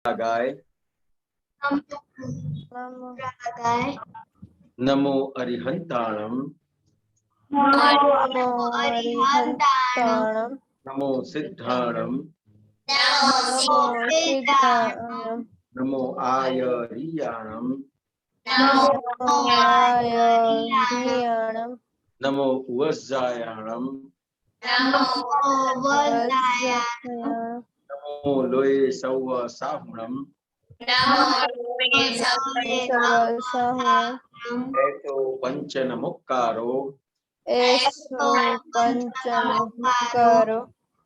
गाय नमो अरिहंताणम नमो सिद्धाणम नमो आयरियाणम नमो वज्जायाणम नमो लोये सौव साहुणम ऐतो पंचन मुक्कारो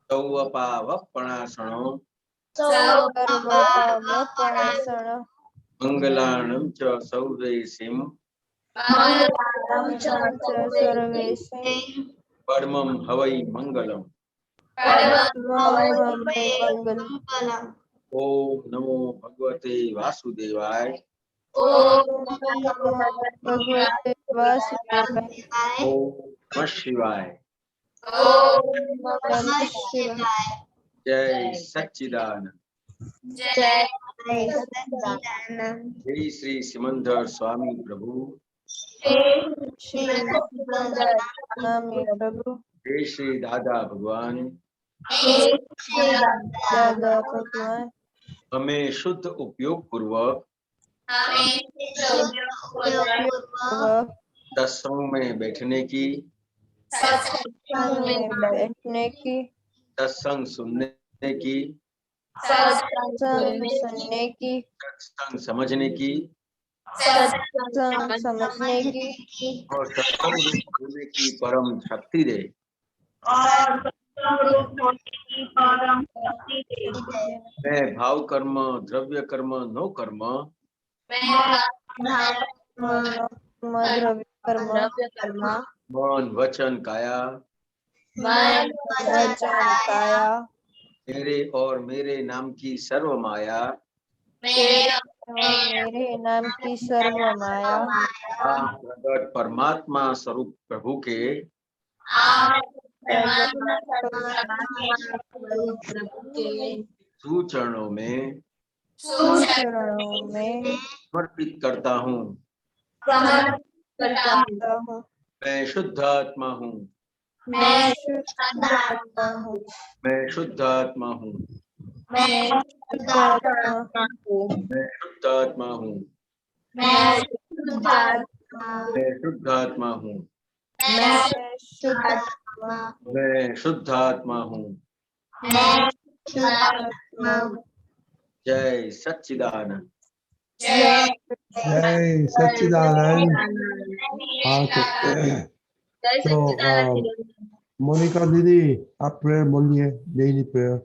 सौवपावपणासनो मंगलाणं च सौवेसिं परमं हवै मंगलम्। ओम नमो भगवते वासुदेवाय। ओम नमः शिवाय। जय सच्चिदानंद। जय श्री सिमंदर स्वामी प्रभु। जय श्री दादा भगवान। हमें शुद्ध उपयोग पूर्वक सत्संग में बैठने की, सत्संग सुनने की, सत्संग समझने की और सत्संग रूप होने की परम शक्ति दे। मैं भाव कर्म, द्रव्य कर्म, नो कर्म, मन वचन काया मेरे और मेरे नाम की सर्व माया प्रगट परमात्मा स्वरूप प्रभु के सुचरणों में समर्पित करता हूँ। मैं शुद्ध आत्मा हूँ। मैं शुद्ध आत्मा हूँ। मैं शुद्ध आत्मा हूँ। मैं शुद्ध आत्मा हूँ। मैं शुद्ध आत्मा हूँ। मैं शुद्ध आत्मा हूँ। जय सच्चिदानंद। जय सच्चिदानंद। तो मोनिका दीदी आप प्रेयर बोलिए, डेली प्रेयर।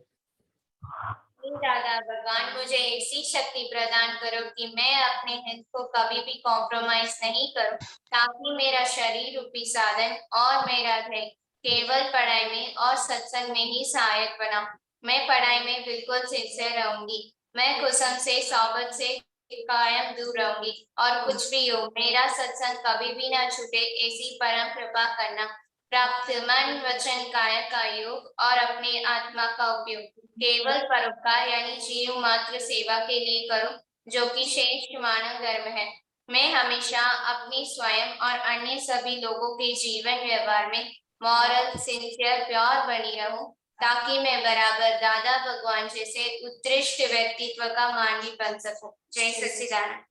दादा भगवान मुझे ऐसी शक्ति प्रदान करो कि मैं अपने हित को कभी भी कॉम्प्रोमाइज नहीं करूं, ताकि मेरा शरीर रूपी साधन और मेरा ध्येय केवल पढ़ाई में और सत्संग में ही सहायक बना। मैं पढ़ाई में बिल्कुल सिंसियर रहूंगी। मैं कुसंग से सोबत से कायम दूर रहूंगी और कुछ भी हो मेरा सत्संग कभी भी ना छूटे, ऐसी परम कृपा करना। प्राप्त मन वचन काया का योग और अपने आत्मा का उपयोग केवल परोपकार यानी जीव मात्र सेवा के लिए करूं, जो कि श्रेष्ठ मानव धर्म है। मैं हमेशा अपनी स्वयं और अन्य सभी लोगों के जीवन व्यवहार में मॉरल सिंसियर प्योर बनी रहूं, ताकि मैं बराबर दादा भगवान जैसे उत्कृष्ट व्यक्तित्व का मानवी बन सकूं। जय सच्चिदानंद।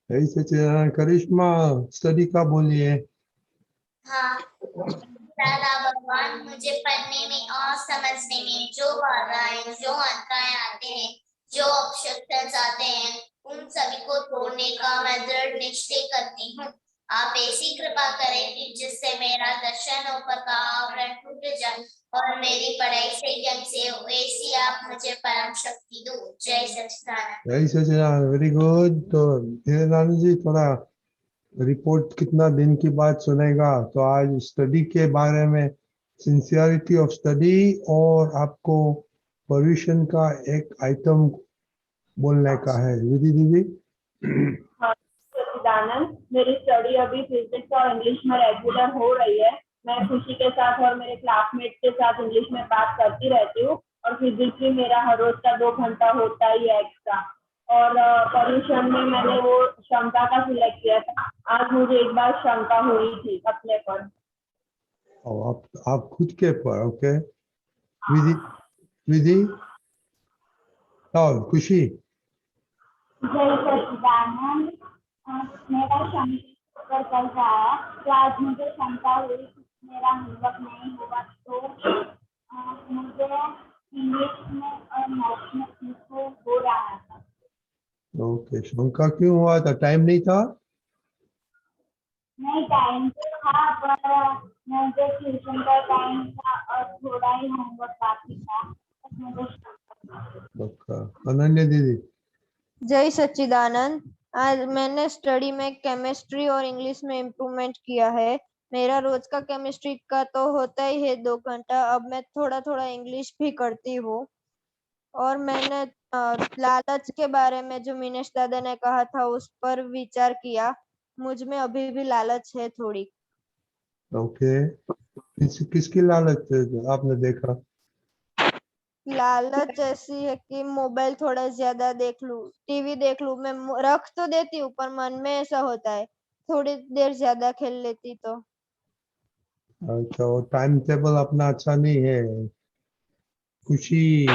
जय सच्चिदानंद। करिश्मा स्टडी का बोलिए। हाँ दादा भगवान मुझे पढ़ने में और समझने में जो बाधाएं जो अंतराय आते हैं, जो ऑब्स्टेकल्स आते हैं, उन सभी को तोड़ने का मैं दृढ़ निश्चय करती हूँ। आप ऐसी कृपा करें कि जिससे मेरा दर्शन ऊपर का आवरण टूट जाए और मेरी पढ़ाई संयम से वैसी आप मुझे परम शक्ति दो। जय सच्चिदानंद। जय सच्चिदानंद। Very good. तो धीरेन्द्र जी थोड़ा रिपोर्ट कितना दिन की बात सुनेगा, तो आज स्टडी के बारे में, सिंसियरिटी ऑफ स्टडी और आपको पर्यूषण का एक आइटम बोलने का है। विधि दीदी। सच्चिदानंद, मेरी स्टडी अभी फिजिक्स और इंग्लिश में रेगुलर हो रही है। मैं खुशी के साथ और मेरे क्लासमेट के साथ इंग्लिश में बात करती रहती हूँ और फिजिक्स भी मेरा हर रोज का 2 घंटा होता ही है एक्स्ट्रा। और पर्यूषण में मैंने वो क्षमता का सिलेक्ट किया था। आज मुझे एक बार शंका हुई थी अपने पर। और आप खुद के पर, ओके। विधि विधि और खुशी। जय सच्चिदानंद। मेरा शंका चल रहा है तो आज मुझे शंका हुई कि मेरा होमवर्क नहीं हुआ तो मुझे इंग्लिश में और मैथ्स में इसको हो रहा था। ओके, शंका क्यों हुआ था? टाइम नहीं था? नहीं, टाइम तो था पर मुझे ट्यूशन का टाइम था और थोड़ा ही होमवर्क बाकी था तो मुझे शंका। ओके, अनन्या दीदी। जय सच्चिदानंद। आज मैंने स्टडी में केमिस्ट्री और इंग्लिश में इम्प्रूवमेंट किया है। मेरा रोज का केमिस्ट्री का तो होता ही है 2 घंटा। अब मैं थोड़ा थोड़ा इंग्लिश भी करती हूँ। और मैंने लालच के बारे में जो मिनेश दादा ने कहा था उस पर विचार किया। मुझ में अभी भी लालच है थोड़ी। ओके, किसकी लालच है जो आपने देखा? लालच ऐसी है कि मोबाइल थोड़ा ज्यादा देख लूं, टीवी देख लूं। मैं रख तो देती हूँ पर मन में ऐसा होता है थोड़ी देर ज्यादा खेल लेती तो। अच्छा, वो टाइम टेबल अपना अच्छा नहीं है। खुशी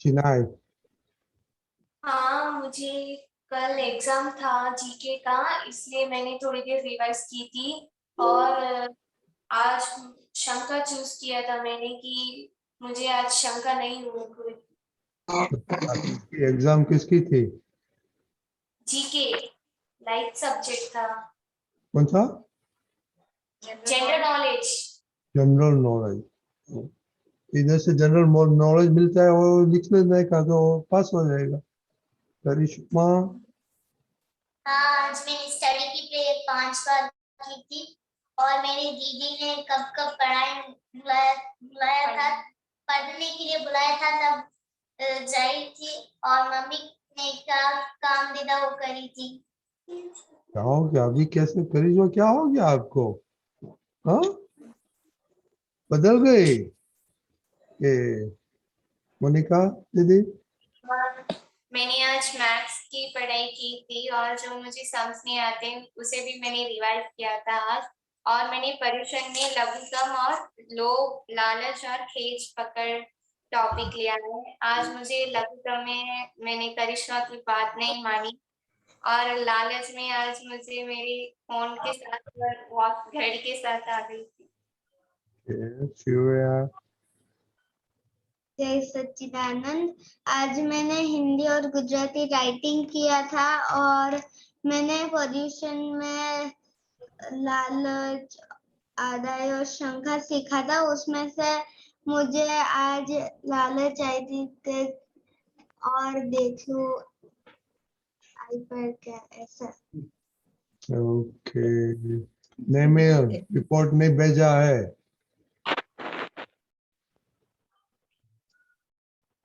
चिनाई। हाँ, मुझे कल एग्जाम था जीके का, इसलिए मैंने थोड़ी देर रिवाइज की थी। और आज शंका चूज किया था मैंने कि मुझे आज शंका नहीं हुई। एग्जाम किसकी थी? जीके लाइट सब्जेक्ट था, कौन सा? General knowledge. General knowledge. इधर से जनरल नॉलेज मिलता है, वो लिख लेने का तो पास हो जाएगा। करिश्मा। हाँ, आज मैंने स्टडी की प्रेयर 5 बार की थी और मेरी दीदी ने कब कब बुलाया था, पढ़ने के लिए बुलाया था, तब जाई थी। और मम्मी ने क्या काम दिया वो करी थी। क्या हो गया अभी? कैसे करिश्मा, क्या हो गया आपको? हाँ, बदल गए ये? मोनिका दीदी। मैंने आज मैथ्स की पढ़ाई की थी और जो मुझे समझ नहीं आते उसे भी मैंने रिवाइज किया था आज। और मैंने पर्यूषण में लघुतम और लोभ, लालच और खेच पकड़ टॉपिक लिया है। आज मुझे लघुतम में मैंने करिश्मा की बात नहीं मानी और लालच में आज मुझे मेरी फोन के साथ वॉच घड़ी के साथ आ गई थी। शिवया। जय सच्चिदानंद। आज मैंने हिंदी और गुजराती राइटिंग किया था और मैंने पर्यूषण में लालच, आदाय और शंका सीखा था। उसमें से मुझे आज लालच आई थी और देखो आईपैड क्या ऐसा। ओके, नहीं, मैं रिपोर्ट नहीं भेजा है।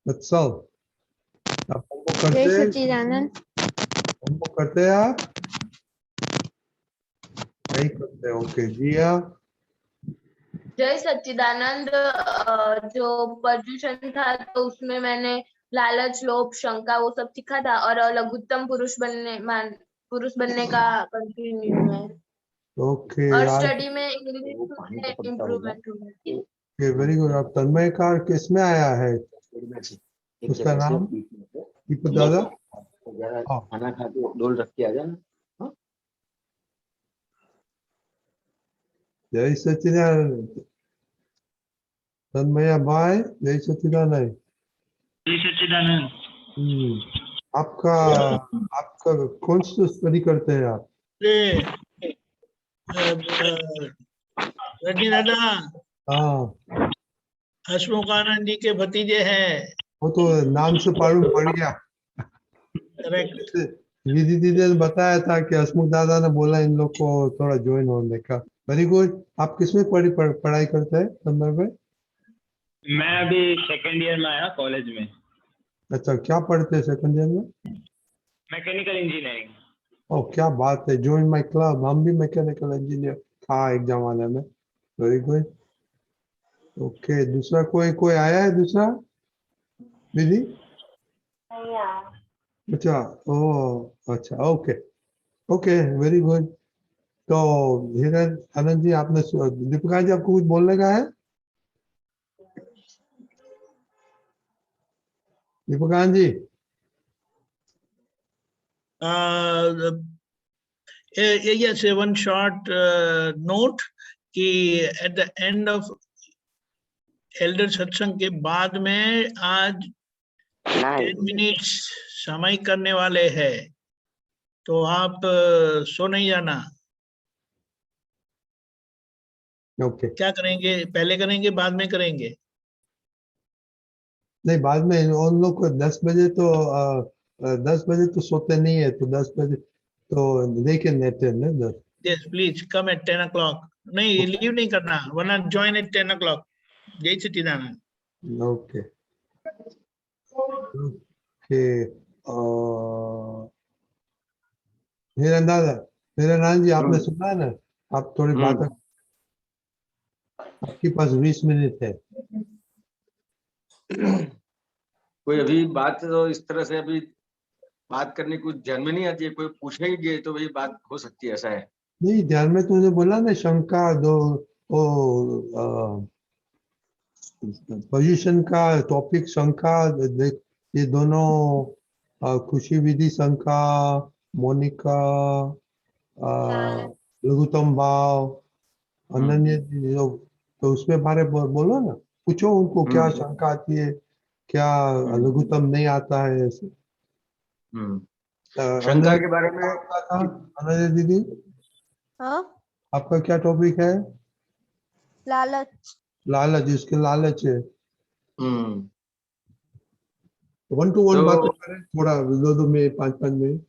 वत्सल, आप होमवर्क जय करते हैं? सच्चिदानंद। होमवर्क करते हैं आप? नहीं करते? ओके, जिया। जय सच्चिदानंद। जो पर्यूषण था तो उसमें मैंने लालच, लोभ, शंका वो सब सीखा था और लघुत्तम पुरुष बनने का कंटिन्यू है। ओके, और आज स्टडी में इंग्लिश में इम्प्रूवमेंट हुआ। Very good. आप तन्मय कार किसमें आया है? उसका नाम दीपक दादा। हाँ, खाना खा के डोल रख के आ जाना। जय सच्चिदानंद। तन्मया बाय। जय सच्चिदानंद। जय सच्चिदानंद। आपका आपका कौन सा स्टडी करते हैं आप? रजनी दादा हाँ, हसमुख आनंद जी के भतीजे हैं। वो तो नाम से मालूम पड़ गया। करेक्ट। विधि दीदी ने बताया था कि हसमुख दादा ने बोला इन लोग को थोड़ा ज्वाइन होने का। Very good. आप किसमें पढ़ाई करते हैं तन्मय भाई? मैं अभी सेकंड ईयर में आया कॉलेज में। अच्छा, क्या पढ़ते हैं सेकंड ईयर में? Mechanical engineering. ओ, क्या बात है। Join my club. हम भी मैकेनिकल इंजीनियर था एक जमाने में। Very good. ओके, दूसरा कोई कोई आया है दूसरा विधि? नहीं आया। अच्छा, ओ अच्छा, ओके ओके, वेरी गुड। तो हिरन आनंद जी, आपने दीपिका जी आपको कुछ बोलने का है? Deepika ji, yes, one short note कि at the end of Elder सत्संग के बाद में आज 10 मिनट्स समय करने वाले हैं, तो आप सो नहीं जाना। ओके। क्या करेंगे, पहले करेंगे बाद में करेंगे? नहीं, बाद में उन लोग को 10 बजे तो 10 बजे तो सोते नहीं है, तो 10 बजे तो they can attend. Yes please come at 10 o'clock। नहीं, लीव नहीं करना, वरना ज्वाइन एट 10 o'clock। जय सच्चिदानंद। Okay okay. हिरन जी, आपने सुना है ना? आप थोड़ी बात, आपके पास 20 मिनट है। कोई अभी बात तो इस तरह से अभी बात करने को ध्यान में नहीं आती है, कोई पूछेंगे तो वही बात हो सकती है, ऐसा है। नहीं, ध्यान में तुमने बोला ना शंका दो, ओ पोजीशन का टॉपिक शंका, ये दोनों खुशी विधि शंका, मोनिका लघुत्तम भाव, अनन्य जी लोग, तो उसमें बारे बोलो ना, पूछो उनको क्या शंका आती है, क्या लघुत्तम नहीं आता है ऐसे। शंका के बारे में अनन्या दीदी, हाँ, आपका क्या टॉपिक है? लालच। लालच, जिसके लालच है। 1 to 1 बात करें थोड़ा, 2 मिनट 5 मिनट।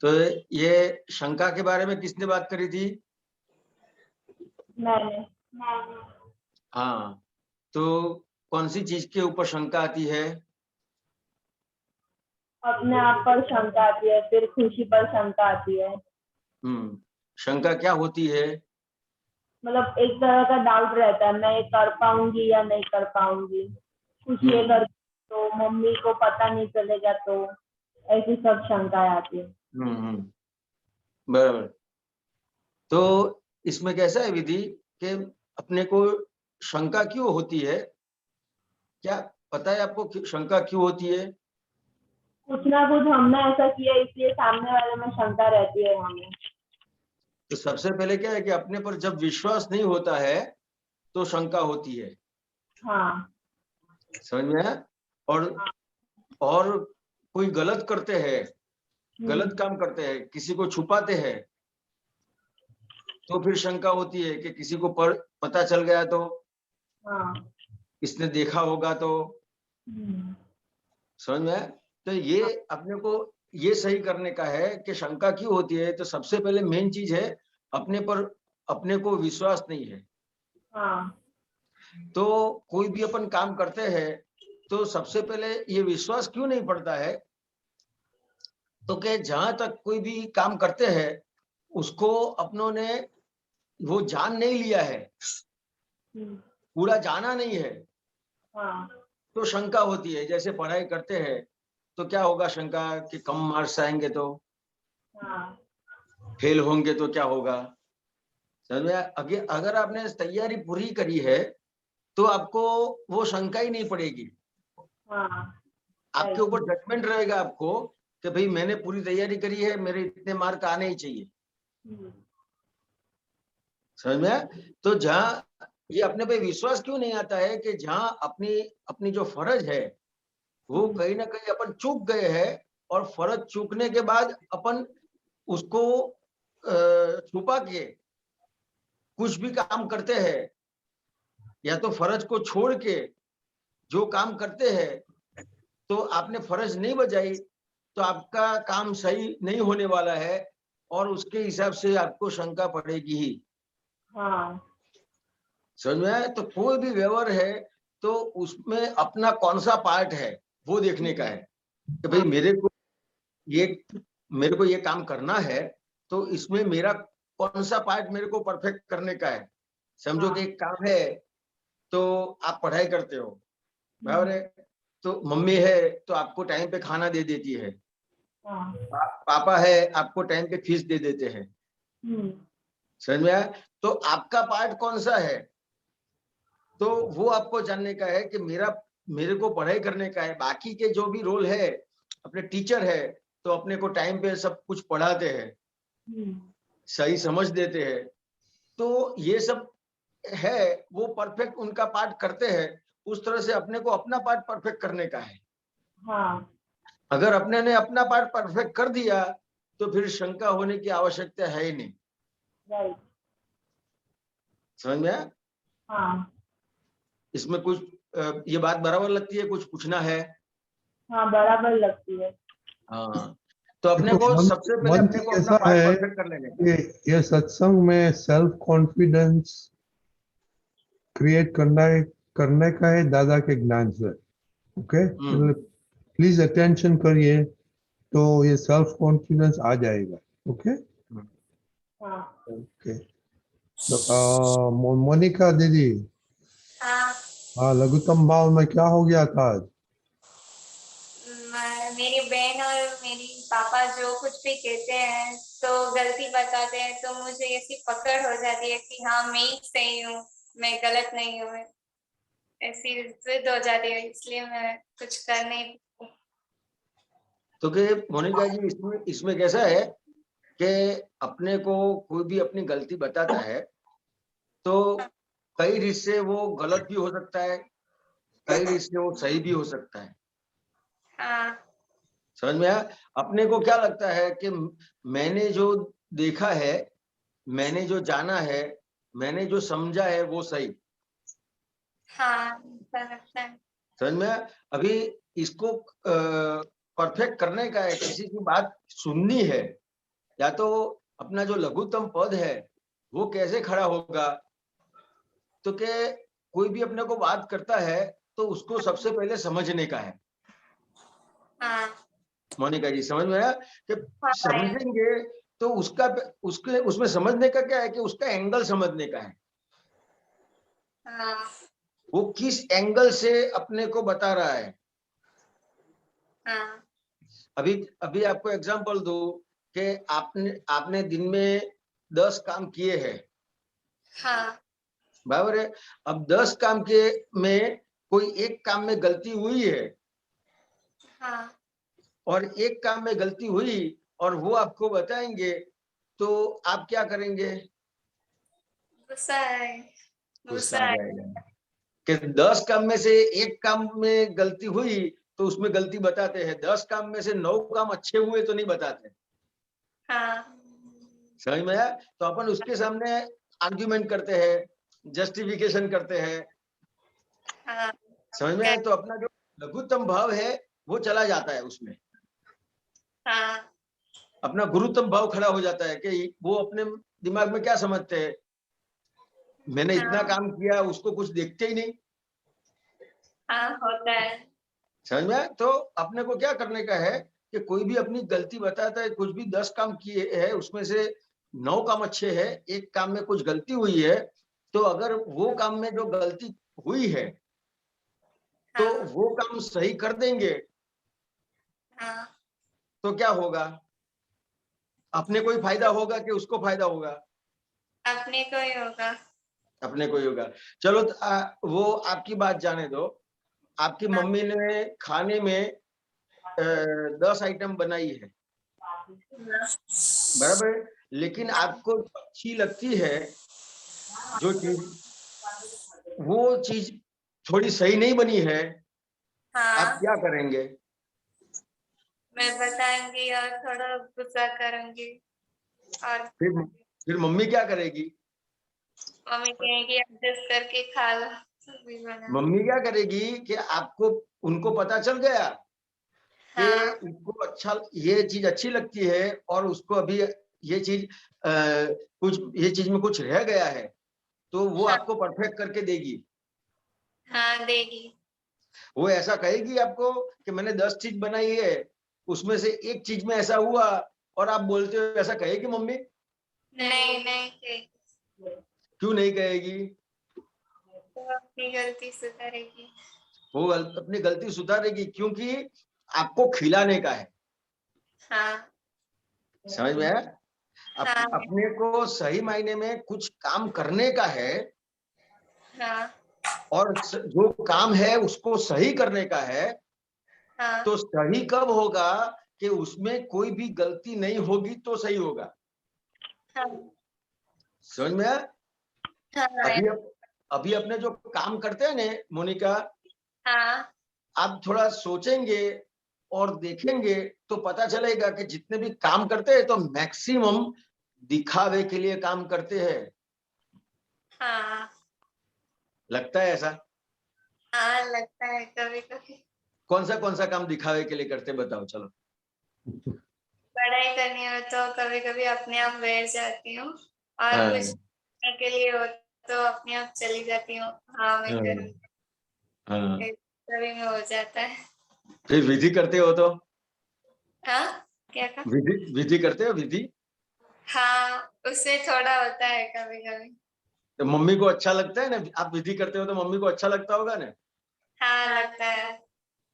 तो ये शंका के बारे में किसने बात करी थी? मैंने। हाँ, तो कौन सी चीज के ऊपर शंका आती है? अपने आप पर शंका आती है, फिर खुशी पर शंका आती है। शंका क्या होती है? मतलब एक तरह का डाउट रहता है, मैं ये कर पाऊंगी या नहीं कर पाऊंगी, कुछ ये कर तो मम्मी को पता नहीं चलेगा, तो ऐसी सब शंकाएं आती है। बराबर। तो इसमें कैसा है विधि कि अपने को शंका क्यों होती है? क्या पता है आपको शंका क्यों होती है? कुछ ना कुछ हमने ऐसा किया, इसलिए सामने वाले में शंका रहती है हमें। तो सबसे पहले क्या है कि अपने पर जब विश्वास नहीं होता है तो शंका होती है। हाँ, समझ में है? और कोई गलत करते हैं, गलत काम करते हैं, किसी को छुपाते हैं, तो फिर शंका होती है कि किसी को पता चल गया तो, इसने देखा होगा तो। समझ में है? तो ये अपने को ये सही करने का है कि शंका क्यों होती है। तो सबसे पहले मेन चीज है अपने को विश्वास नहीं है। तो कोई भी अपन काम करते हैं तो सबसे पहले ये विश्वास क्यों नहीं पड़ता है, तो कि जहां तक कोई भी काम करते हैं उसको अपनों ने वो जान नहीं लिया है, पूरा जाना नहीं है, तो शंका होती है। जैसे पढ़ाई करते हैं तो क्या होगा शंका कि कम मार्क्स आएंगे तो, फेल होंगे तो क्या होगा। समझ में? अगर आपने तैयारी पूरी करी है तो आपको वो शंका ही नहीं पड़ेगी। आपके ऊपर जजमेंट रहेगा आपको कि भाई मैंने पूरी तैयारी करी है, मेरे इतने मार्क आने ही चाहिए। समझ में? तो जहाँ ये अपने पे विश्वास क्यों नहीं आता है कि जहाँ अपनी जो फर्ज है वो कहीं ना कहीं अपन चूक गए हैं, और फर्ज चूकने के बाद अपन उसको छुपा के कुछ भी काम करते हैं, या तो फर्ज को छोड़ के जो काम करते हैं, तो आपने फर्ज नहीं बजाई तो आपका काम सही नहीं होने वाला है, और उसके हिसाब से आपको शंका पड़ेगी ही। समझ में आया? तो कोई भी व्यवहार है तो उसमें अपना कौन सा पार्ट है वो देखने का है कि भाई मेरे को ये काम करना है, तो इसमें मेरा कौन सा पार्ट मेरे को परफेक्ट करने का है। समझो कि एक काम है तो आप पढ़ाई करते हो, बराबर है, तो मम्मी है तो आपको टाइम पे खाना दे देती है, हाँ पापा है आपको टाइम पे फीस दे देते हैं, समझ में आया? तो आपका पार्ट कौन सा है, तो वो आपको जानने का है कि मेरे को पढ़ाई करने का है। बाकी के जो भी रोल है, अपने टीचर है तो अपने को टाइम पे सब कुछ पढ़ाते हैं, सही समझ देते हैं, तो ये सब है वो परफेक्ट उनका पार्ट करते हैं। उस तरह से अपने को अपना पार्ट परफेक्ट करने का है। हाँ अगर अपने ने अपना पार्ट परफेक्ट कर दिया तो फिर शंका होने की आवश्यकता है ही नहीं। राइट समझ में आया? हाँ इसमें कुछ ये बात बराबर लगती है, कुछ पूछना है? हाँ बराबर लगती है। हाँ, तो अपने को सबसे पहले वन अपने को थिंग अपना ऐसा पार्ट है परफेक्ट कर लेने का। ये सत्संग में सेल्फ कॉन्फिडेंस क्रिएट करने का है दादा के ज्ञान से। ओके, प्लीज अटेंशन करिए तो ये सेल्फ कॉन्फिडेंस आ जाएगा। ओके हाँ ओके, तो मोनिका दीदी, हाँ, हाँ, लघुत्तम भाव में क्या हो गया था आज? मेरी बहन और मेरी पापा जो कुछ भी कहते हैं तो गलती बताते हैं तो मुझे ऐसी पकड़ हो जाती है कि हाँ मैं ही सही हूँ, मैं गलत नहीं हूँ, ऐसी जिद हो जाती है, इसलिए मैं कुछ कर नहीं। तो कि मोनिका जी इसमें कैसा है कि अपने को कोई भी अपनी गलती बताता है तो कई रिश्ते वो गलत भी हो सकता है, कई रिश्ते वो सही भी हो सकता है। हाँ समझ में आया? अपने को क्या लगता है कि मैंने जो देखा है, मैंने जो जाना है, मैंने जो समझा है वो सही। हाँ लगता है। समझ में आया? अभी इसको परफेक्ट करने का है, किसी की बात सुननी है, या तो अपना जो लघुत्तम पद है वो कैसे खड़ा होगा, तो कि कोई भी अपने को बात करता है तो उसको सबसे पहले समझने का है। हाँ मोनिका जी समझ में आया कि हाँ समझेंगे तो उसके उसमें समझने का क्या है कि उसका एंगल समझने का है, हाँ वो किस एंगल से अपने को बता रहा है। हाँ अभी अभी आपको एग्जांपल दूं कि आपने दिन में 10 काम किए हैं, हाँ बराबर है। अब 10 काम के में कोई एक काम में गलती हुई है हाँ और एक काम में गलती हुई और वो आपको बताएंगे तो आप क्या करेंगे? गुस्सा है, गुस्सा गुस्सा आ है। जाएगा कि 10 काम में से एक काम में गलती हुई तो उसमें गलती बताते हैं, 10 काम में से 9 काम अच्छे हुए तो नहीं बताते। हाँ समझ में आया? तो अपन उसके सामने आर्ग्यूमेंट करते हैं, जस्टिफिकेशन करते हैं। हाँ समझ में आया? तो अपना जो लघुत्तम भाव है वो चला जाता है उसमें, हाँ अपना गुरुत्तम भाव खड़ा हो जाता है कि वो अपने दिमाग में क्या समझते हैं, मैंने इतना काम किया, उसको कुछ देखते ही नहीं। हाँ होता है। समझ में आया? तो अपने को क्या करने का है कि कोई भी अपनी गलती बताता है, कुछ भी 10 काम किए हैं उसमें से 9 काम अच्छे हैं, एक काम में कुछ गलती हुई है, तो अगर वो काम में जो गलती हुई है तो हाँ वो काम सही कर देंगे हाँ तो क्या होगा? अपने को ही फायदा होगा कि उसको फायदा होगा? अपने को ही होगा। अपने को ही होगा। चलो वो आपकी बात जाने दो, आपकी मम्मी ने खाने में 10 आइटम बनाई है, बराबर है, लेकिन आपको अच्छी लगती है जो चीज, वो चीज थोड़ी सही नहीं बनी है, आप हाँ क्या करेंगे? मैं बताऊंगी और थोड़ा गुस्सा करूंगी और फिर मम्मी क्या करेगी? मम्मी कहेगी एडजस्ट करके खा लो। भी बना। मम्मी क्या करेगी कि आपको, उनको पता चल गया कि हाँ उसको अच्छा, ये चीज अच्छी लगती है और उसको अभी ये चीज कुछ, ये चीज में कुछ रह गया है, तो वो हाँ आपको परफेक्ट करके देगी। हाँ देगी। वो ऐसा कहेगी आपको कि मैंने 10 चीज बनाई है, उसमें से एक चीज में ऐसा हुआ और आप बोलते हो, ऐसा कहेगी मम्मी? नहीं नहीं कहेगी। क्यों नहीं कहेगी? तो अपनी गलती सुधारेगी। वो अपनी गलती सुधारेगी क्योंकि आपको खिलाने का है। हाँ समझ में आया? हाँ अपने को सही मायने में कुछ काम करने का है हाँ और जो काम है उसको सही करने का है। हाँ तो सही कब होगा कि उसमें कोई भी गलती नहीं होगी तो सही होगा। हाँ समझ में आया? हाँ अभी अपने जो काम करते हैं ना मोनिका, हाँ आप थोड़ा सोचेंगे और देखेंगे तो पता चलेगा कि जितने भी काम करते हैं तो मैक्सिमम दिखावे के लिए काम करते हैं। हाँ लगता है ऐसा? हाँ लगता है कभी कभी। कौन सा काम दिखावे के लिए करते हैं बताओ चलो। पढ़ाई करनी हो तो कभी कभी अपने आप बैठ जाती हूँ और हाँ, कुछ करने के लिए हो तो अपने आप चली जाती हूँ। हाँ मैं करूँगी, हाँ। कभी में हो जाता है। फिर विधि करते हो तो हाँ क्या कहा? विधि करते हो विधि? हाँ उससे थोड़ा होता है कभी कभी। तो मम्मी को अच्छा लगता है ना? आप विधि करते हो तो मम्मी को अच्छा लगता होगा ना? हाँ लगता है।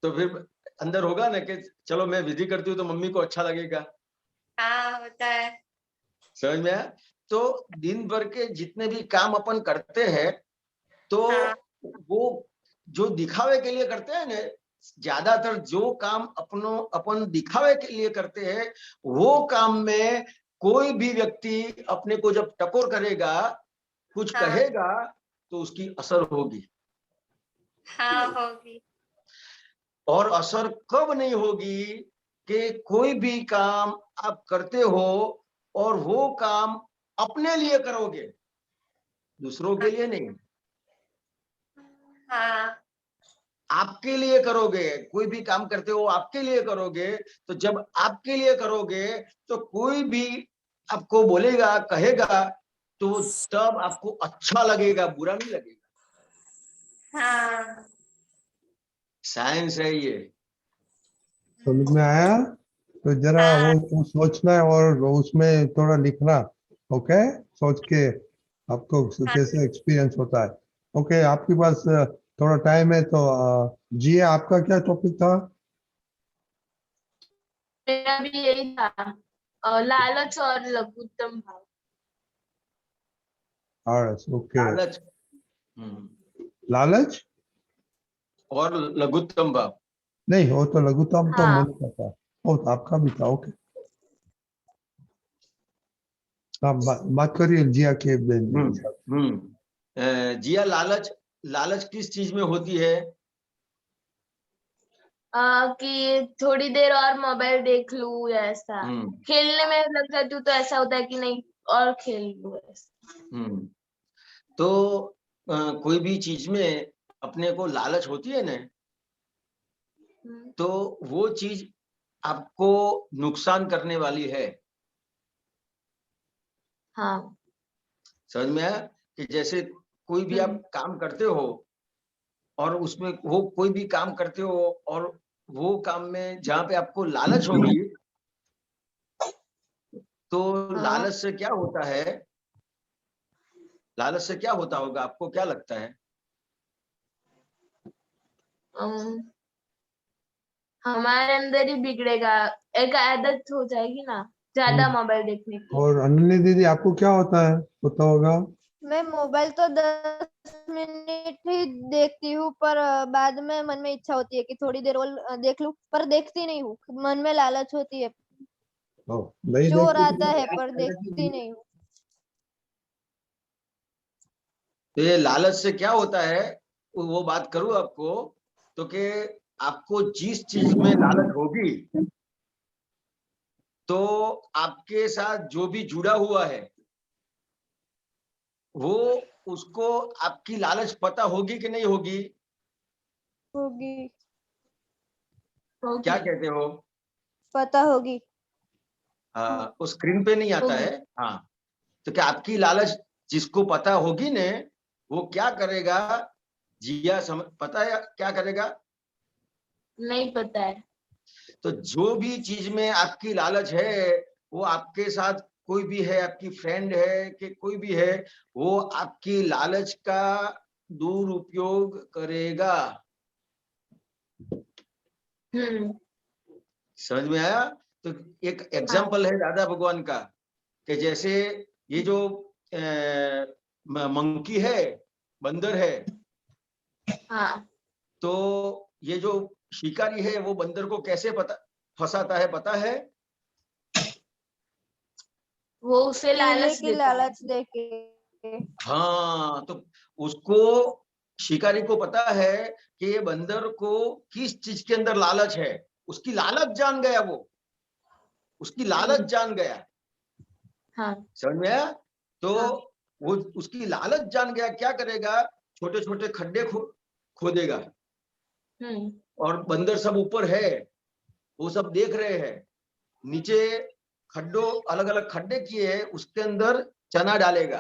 तो फिर अंदर होगा ना कि चलो मैं विधि करती हूँ तो मम्मी को अच्छा लगेगा। हाँ होता है। समझ में आया? तो दिन भर के जितने भी काम अपन करते हैं तो हाँ वो जो दिखावे के लिए करते हैं ना, ज्यादातर जो काम अपन दिखावे के लिए करते हैं वो काम में कोई भी व्यक्ति अपने को जब टकोर करेगा, कुछ हाँ कहेगा तो उसकी असर होगी। हाँ होगी। और असर कब नहीं होगी कि कोई भी काम आप करते हो और वो काम अपने लिए करोगे, दूसरों के लिए नहीं, हाँ आपके लिए करोगे। कोई भी काम करते हो आपके लिए करोगे। तो जब आपके लिए करोगे तो कोई भी आपको बोलेगा, कहेगा तो तब आपको अच्छा लगेगा, बुरा नहीं लगेगा। हाँ साइंस है ये। समझ में आया? तो जरा हाँ वो सोचना है और उसमें थोड़ा लिखना। ओके, सोच के आपको हाँ कैसे एक्सपीरियंस होता है। ओके, आपके पास थोड़ा टाइम है तो जी आपका क्या टॉपिक था? मेरा भी यही था, लालच और लघुत्तम भाव। ओके, लालच लालच और लघुत्तम भाव। नहीं, वो तो लघुत्तम तो हाँ मैंने पता, वो तो आपका भी था। ओके, आप बात करिए जिया के बेन। जिया, लालच लालच किस चीज में होती है? कि थोड़ी देर और मोबाइल देख लूं या ऐसा, खेलने में लग जाती हूँ तो ऐसा होता है कि नहीं और खेल लूं ऐसा। तो कोई भी चीज में अपने को लालच होती है ना, तो वो चीज आपको नुकसान करने वाली है। हाँ समझ में आया? कि जैसे कोई भी आप काम करते हो और उसमें वो कोई भी काम करते हो और वो काम में जहां पे आपको लालच होगी तो हाँ लालच से क्या होता है? लालच से क्या होता होगा, आपको क्या लगता है? हमारे अंदर ही बिगड़ेगा, एक आदत हो जाएगी ना ज्यादा मोबाइल देखने की। और अनन्या दीदी आपको क्या होता है, होता होगा? मैं मोबाइल तो 10 मिनट ही देखती हूँ, पर बाद में मन में इच्छा होती है कि थोड़ी देर और देख लूं, पर देखती नहीं हूँ। मन में लालच होती है, नहीं चोर देखते आता है, तो पर देखती नहीं हूँ। तो ये लालच से क्या होता है, वो बात करूं आपको तो कि आपको जिस चीज में लालच होगी तो आपके साथ जो भी जुड़ा हुआ है वो उसको आपकी लालच पता होगी कि नहीं होगी? होगी, क्या कहते हो? पता होगी। हाँ, वो स्क्रीन पे नहीं आता होगी। है। हाँ, तो क्या आपकी लालच जिसको पता होगी ने, वो क्या करेगा? जिया पता है क्या करेगा? नहीं पता है। तो जो भी चीज में आपकी लालच है वो आपके साथ कोई भी है, आपकी फ्रेंड है कि कोई भी है, वो आपकी लालच का दुरुपयोग करेगा। समझ में आया? तो एक एग्जाम्पल है दादा भगवान का कि जैसे ये जो मंकी है, बंदर है, हाँ, तो ये जो शिकारी है वो बंदर को कैसे फंसाता है पता है? वो उसे केले लालच की देता है। लालच देके। हाँ, तो उसको, शिकारी को पता है कि ये बंदर को किस चीज के अंदर लालच है, उसकी लालच जान गया, वो उसकी लालच जान गया। हाँ, समझ में आया? तो हाँ। वो उसकी लालच जान गया, क्या करेगा, छोटे छोटे खड्डे खोदेगा, और बंदर सब ऊपर है, वो सब देख रहे हैं, नीचे खड्डों, अलग अलग खड्डे किए हैं, उसके अंदर चना डालेगा।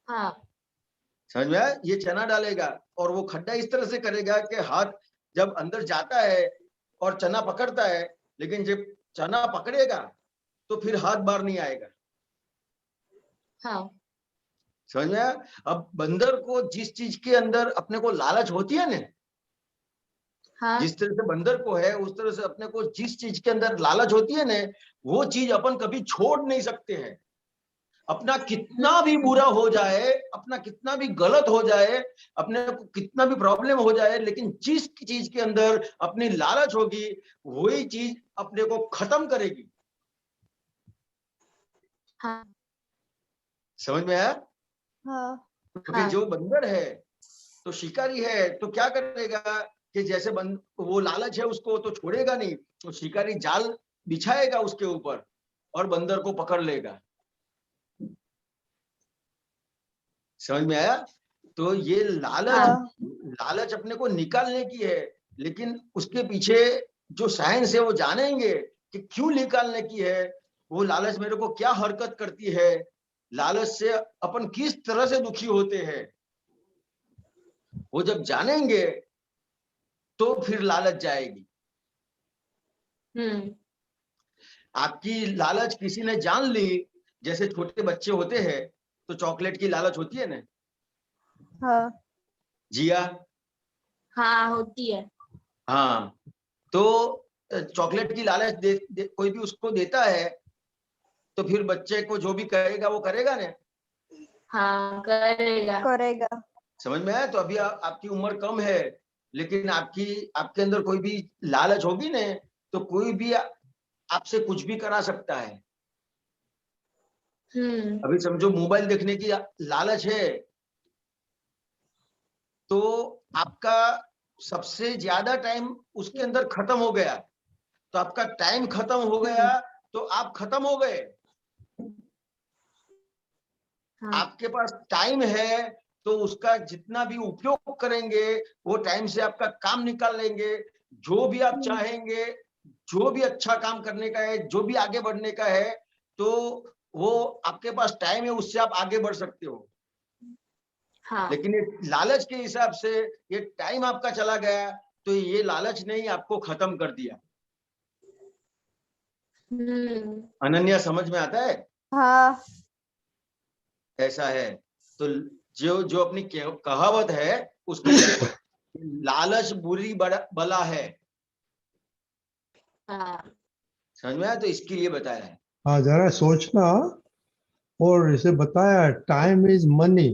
हाँ, समझ में आया? ये चना डालेगा, और वो खड्डा इस तरह से करेगा कि हाथ जब अंदर जाता है और चना पकड़ता है, लेकिन जब चना पकड़ेगा तो फिर हाथ बाहर नहीं आएगा। हाँ, समझ में आया? अब बंदर को जिस चीज के अंदर अपने को लालच होती है ना, हाँ, जिस तरह से बंदर को है, उस तरह से अपने को जिस चीज के अंदर लालच होती है ना, वो चीज अपन कभी छोड़ नहीं सकते हैं। अपना कितना भी बुरा हो जाए, अपना कितना भी गलत हो जाए, अपने को कितना भी प्रॉब्लम हो जाए, लेकिन जिस चीज के अंदर अपनी लालच होगी, वही चीज अपने को खत्म करेगी। हाँ, समझ में आया? हाँ, क्योंकि जो बंदर है, तो शिकारी है, तो क्या करेगा कि जैसे वो लालच है उसको तो छोड़ेगा नहीं, तो शिकारी जाल बिछाएगा उसके ऊपर और बंदर को पकड़ लेगा। समझ में आया? तो ये लालच अपने को निकालने की है, लेकिन उसके पीछे जो साइंस है वो जानेंगे कि क्यों निकालने की है, वो लालच मेरे को क्या हरकत करती है, लालच से अपन किस तरह से दुखी होते हैं, वो जब जानेंगे तो फिर लालच जाएगी। आपकी लालच किसी ने जान ली, जैसे छोटे बच्चे होते हैं तो चॉकलेट की लालच होती है ना, हाँ, जिया? हाँ, होती है। हाँ, तो चॉकलेट की लालच कोई भी उसको देता है, तो फिर बच्चे को जो भी कहेगा वो करेगा ना। हाँ, करेगा। करेगा। समझ में आया? तो अभी आपकी उम्र कम है, लेकिन आपके अंदर कोई भी लालच होगी ना, तो कोई भी आपसे कुछ भी करा सकता है। अभी समझो मोबाइल देखने की लालच है, तो आपका सबसे ज्यादा टाइम उसके अंदर खत्म हो गया, तो आपका टाइम खत्म हो गया, तो आप खत्म हो गए। आपके पास टाइम है तो उसका जितना भी उपयोग करेंगे, वो टाइम से आपका काम निकाल लेंगे, जो भी आप चाहेंगे, जो भी अच्छा काम करने का है, जो भी आगे बढ़ने का है, तो वो आपके पास टाइम है, उससे आप आगे बढ़ सकते हो। हाँ, लेकिन ये लालच के हिसाब से ये टाइम आपका चला गया, तो ये लालच ने ही आपको खत्म कर दिया। अनन्या, समझ में आता है? हाँ, ऐसा है। तो जो जो अपनी कहावत है उसके अंदर लालच बुरी बला है। समझ में आया? तो इसके लिए बताया है। हाँ, जरा सोचना, और इसे बताया टाइम इज मनी।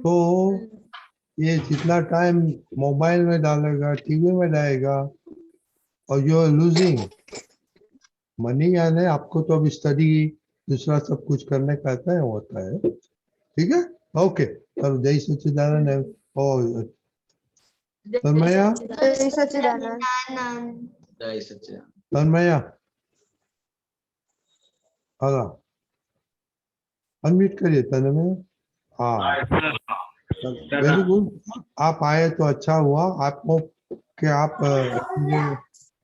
तो ये जितना टाइम मोबाइल में डालेगा, टीवी में डालेगा, और यू आर लूजिंग मनी, यानी आपको तो अभी स्टडी दूसरा सब कुछ करने का तय होता है। ठीक है, ओके। चलो, जय सच्चिदानंद। और तन्मया, जय सच्चिदानंद। जय सच्चिदानंद। तन्मया, हाँ, अनम्यूट करिए तन्मया। हाँ, वेरी गुड। आप आए तो अच्छा हुआ। आपको कि आप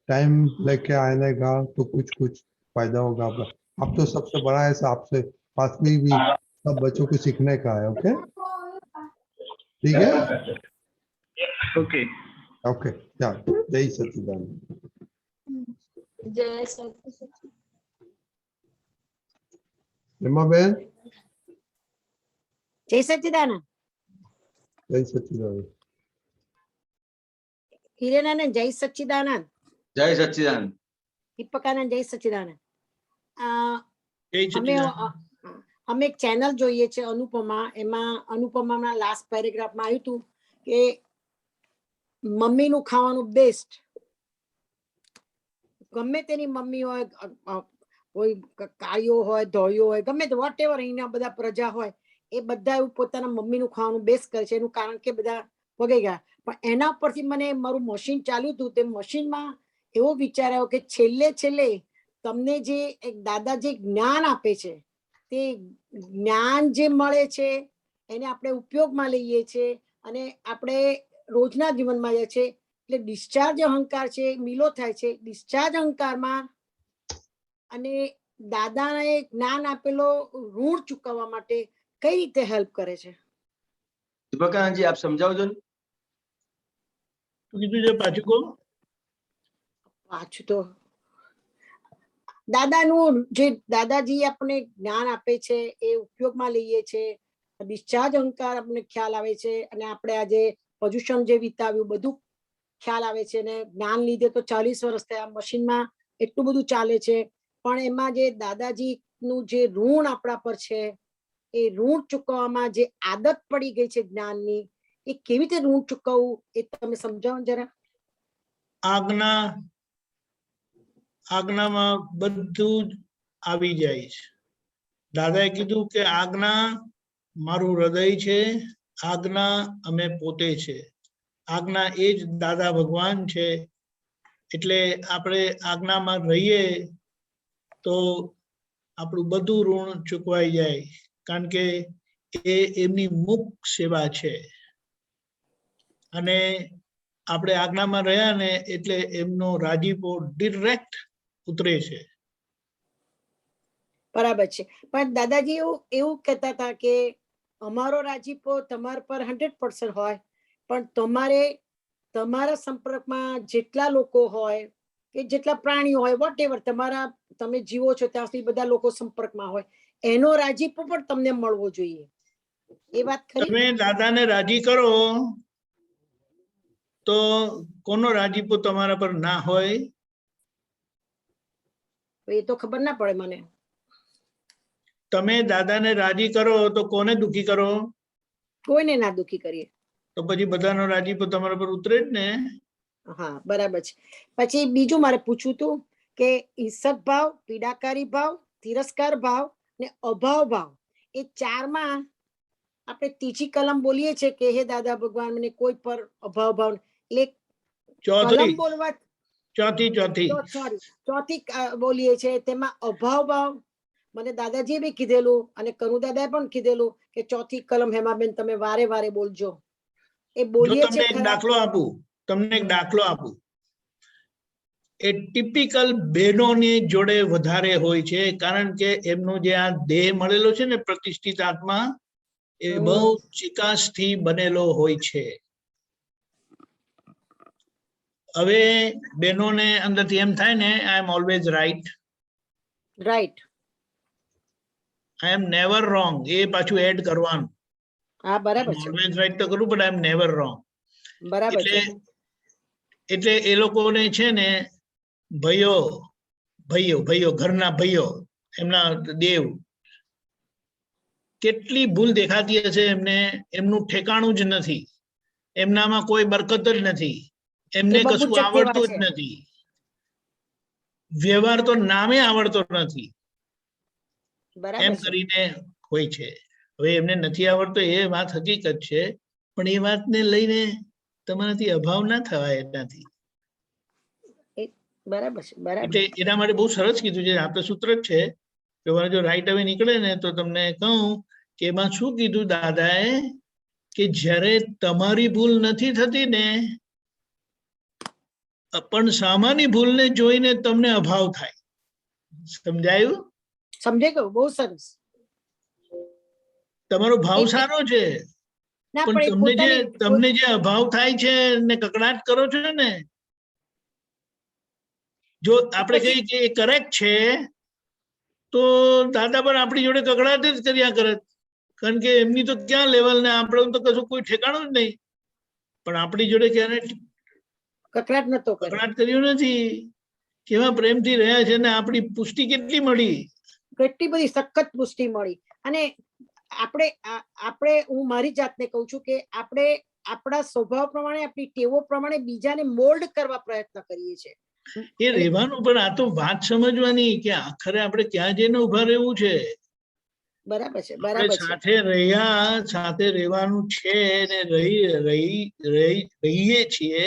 टाइम लेके आने का तो कुछ फायदा होगा आपका। आप तो सबसे बड़ा है, आपसे पास में भी सब बच्चों को सीखने का है। ओके, ठीक है, ओके ओके। जय सच्चिदानंद। जय सच्चिदानंद। હેમાબેન, જય સચ્ચિદાનંદ. જય સચ્ચિદાનંદ. હિરેનાનંદ જય સચ્ચિદાનંદ. જય સચ્ચિદાનંદ. દીપકાનંદ જય સચ્ચિદાનંદ. જય સચ્ચિદાનંદ. અમે એક ચેનલ જોઈએ છે અનુપમા. એમાં અનુપમાના લાસ્ટ પેરેગ્રાફમાં આવ્યું હતું કે મમ્મીનું ખાવાનું બેસ્ટ. ગમે તેની મમ્મી હોય, કોઈ કાળીઓ હોય, ધોળીઓ હોય, ગમે તે વોટ એવર અહીંના બધા પ્રજા હોય, એ બધા એવું પોતાના મમ્મીનું ખાવાનું બેસ્ટ કરે છે. એનું કારણ કે બધા વગાઈ ગયા. પણ એના પરથી મને મારું મશીન ચાલ્યું હતું. તે મશીનમાં એવો વિચાર આવ્યો કે છેલ્લે તમને જે એક દાદા જે જ્ઞાન આપે છે, તે જ્ઞાન જે મળે છે એને આપણે ઉપયોગમાં લઈએ છીએ અને આપણે રોજના જીવનમાં જાય છે. એટલે ડિસ્ચાર્જ અહંકાર છે, મિલો થાય છે. ડિસ્ચાર્જ અહંકારમાં અને દાદાને જ્ઞાન આપેલો ઋણ ચૂકવવા માટે કઈ રીતે હેલ્પ કરે છે? દીપકાનંદજી આપ સમજાવજો ને. કીધું છે પાછું કહો. પાછું તો દાદાનું જે દાદાજી આપણને જ્ઞાન આપે છે એ ઉપયોગમાં લઈએ છે. ડિસ્ચાર્જ અહંકાર આપણને ખ્યાલ આવે છે અને આપણે આજે પ્રદૂષણ જે વિતાવ્યું બધું ખ્યાલ આવે છે. અને જ્ઞાન લીધે તો 40 વર્ષ થયા, મશીનમાં એટલું બધું ચાલે છે. પણ એમાં જે દાદાજીનું જે ઋણ આપણા પર છે, એ ઋણ ચૂકવવામાં જે આદત પડી ગઈ છે જ્ઞાનની, એ કેવી રીતે ઋણ ચૂકવવું એ તમે સમજાવો જરા. આજ્ઞામાં બધું જ આવી જાય છે. દાદાએ કીધું કે આજ્ઞા મારું હૃદય છે, આજ્ઞા અમે પોતે છે. આજ્ઞા એ જ દાદા ભગવાન છે. એટલે આપણે આજ્ઞામાં રહીએ તો આપણું બધું ઋણ ચૂકવાઈ જાય, કારણ કે એ એમની મુખ્ય સેવા છે. અને આપણે આજ્ઞામાં રહ્યા ને એટલે એમનો રાજીપો ડિરેક્ટ ઉતરે છે. બરાબર છે. પણ દાદાજી એવું કહેતા હતા કે અમારો રાજીપો તમારા પર 100% હોય, પણ તમારા સંપર્કમાં જેટલા લોકો હોય કે જેટલા પ્રાણીઓ હોય, વોટ એવર તમે જીવો છો ત્યાં સુધી બધા લોકો સંપર્કમાં હોય, એનો રાજીપો પણ તમને મળવો જોઈએ. એ વાત ખરી. તમે દાદાને રાજી કરો તો કોનો રાજીપો તમારા પર ના હોય? એ તો ખબર ના પડે મને. તમે દાદાને રાજી કરો તો કોને દુખી કરો? કોઈને ના દુખી કરીએ. તો પછી બધાનો રાજીપો તમારા પર ઉતરે જ ને. હા, બરાબર છે. પછી બીજું મારે પૂછવું હતું કે ઈર્ષક ભાવ, પીડાકારી ભાવ, તિરસ્કાર ભાવ ને અભાવ ભાવ, એ ચારમાં આપણે ત્રીજી કલમ બોલીએ છીએ કે હે દાદા ભગવાન મને કોઈ પર અભાવ ભાવ, એટલે કલમ બોલવા ચોથી બોલીએ છીએ તેમાં અભાવ ભાવ મને દાદાજીએ બી કીધેલું અને કનુ દાદાએ પણ કીધેલું કે ચોથી કલમ હેમાબેન તમે વારે વારે બોલજો. એ બોલીએ છીએ. તમને એક દાખલો આપું. એ ટિપિકલ બહેનોની જોડે વધારે હોય છે, કારણ કે એમનો જે આ દેહ મળેલો છે ને પ્રતિષ્ઠિત આત્મા, એ બહુ ચિકાસથી બનેલો હોય છે. હવે બહેનોને અંદરથી એમ થાય ને I am always right, right, I am never wrong. એ પાછું એડ કરવાનું. હા, બરાબર છે. ઓલવેઝ રાઈટ તો કરું, but I am never wrong. બરાબર છે. એટલે એ લોકોને છે ને ભાઈઓ ઘરના ભાઈઓ, એમના દેવ, કેટલી ભૂલ દેખાતી હશે એમને, એમનું ઠેકાણું જ નથી, એમનામાં કોઈ બરકત જ નથી, એમને કશું આવડતું જ નથી, વ્યવહાર તો નામે આવડતો નથી, એમ કરીને હોય છે. હવે એમને નથી આવડતો એ વાત હકીકત છે, પણ એ વાતને લઈને તમારાથી અભાવ ના થવાય એનાથી. બરાબર છે. બરાબર. એટલે એના માટે બહુ સરસ કીધું છે. આપણે સૂત્ર જ છે કે જો રાઈટ હવે નીકળે ને તો તમને કહું કે એમાં શું કીધું દાદાએ કે જ્યારે તમારી ભૂલ નથી થતી ને, પણ સામાન્ય ભૂલને જોઈને તમને અભાવ થાય. સમજાયું? સમજાઈ ગયું. બહુ સરસ. તમારો ભાવ સારો છે, પણ તમને જે અભાવ થાય છે ને કકડાટ કરો છો ને, જો આપણે કહીએ કે એ કરેક્ટ છે તો દાદા પણ આપણી જોડે કકડાટ જ કર્યા કરે, કારણ કે એમની તો ક્યાં લેવલ ને આપણે તો કશું કોઈ ઠેકાણું જ નહીં, પણ આપણી જોડે ક્યારે કકડાટ નતો કર્યો. કકડાટ કર્યું નથી, કેવા પ્રેમથી રહ્યા છે ને આપણી પુષ્ટિ કેટલી મળી. કેટલી બધી સખત પુષ્ટિ મળી. અને આપણે હું મારી જાતને કહું છું કે આપણે આપણા સ્વભાવ પ્રમાણે, આપણી ટેવો પ્રમાણે બીજાને મોલ્ડ કરવા પ્રયત્ન કરીએ છીએ. એ રહેવાનું, પણ આ તો વાત સમજવાની કે આખરે આપણે ક્યાં જઈને ઉભા રહેવું છે. બરાબર છે, આપણે બરાબર છે. સાથે રહ્યા, સાથે રહેવાનું છે ને રહીએ છીએ,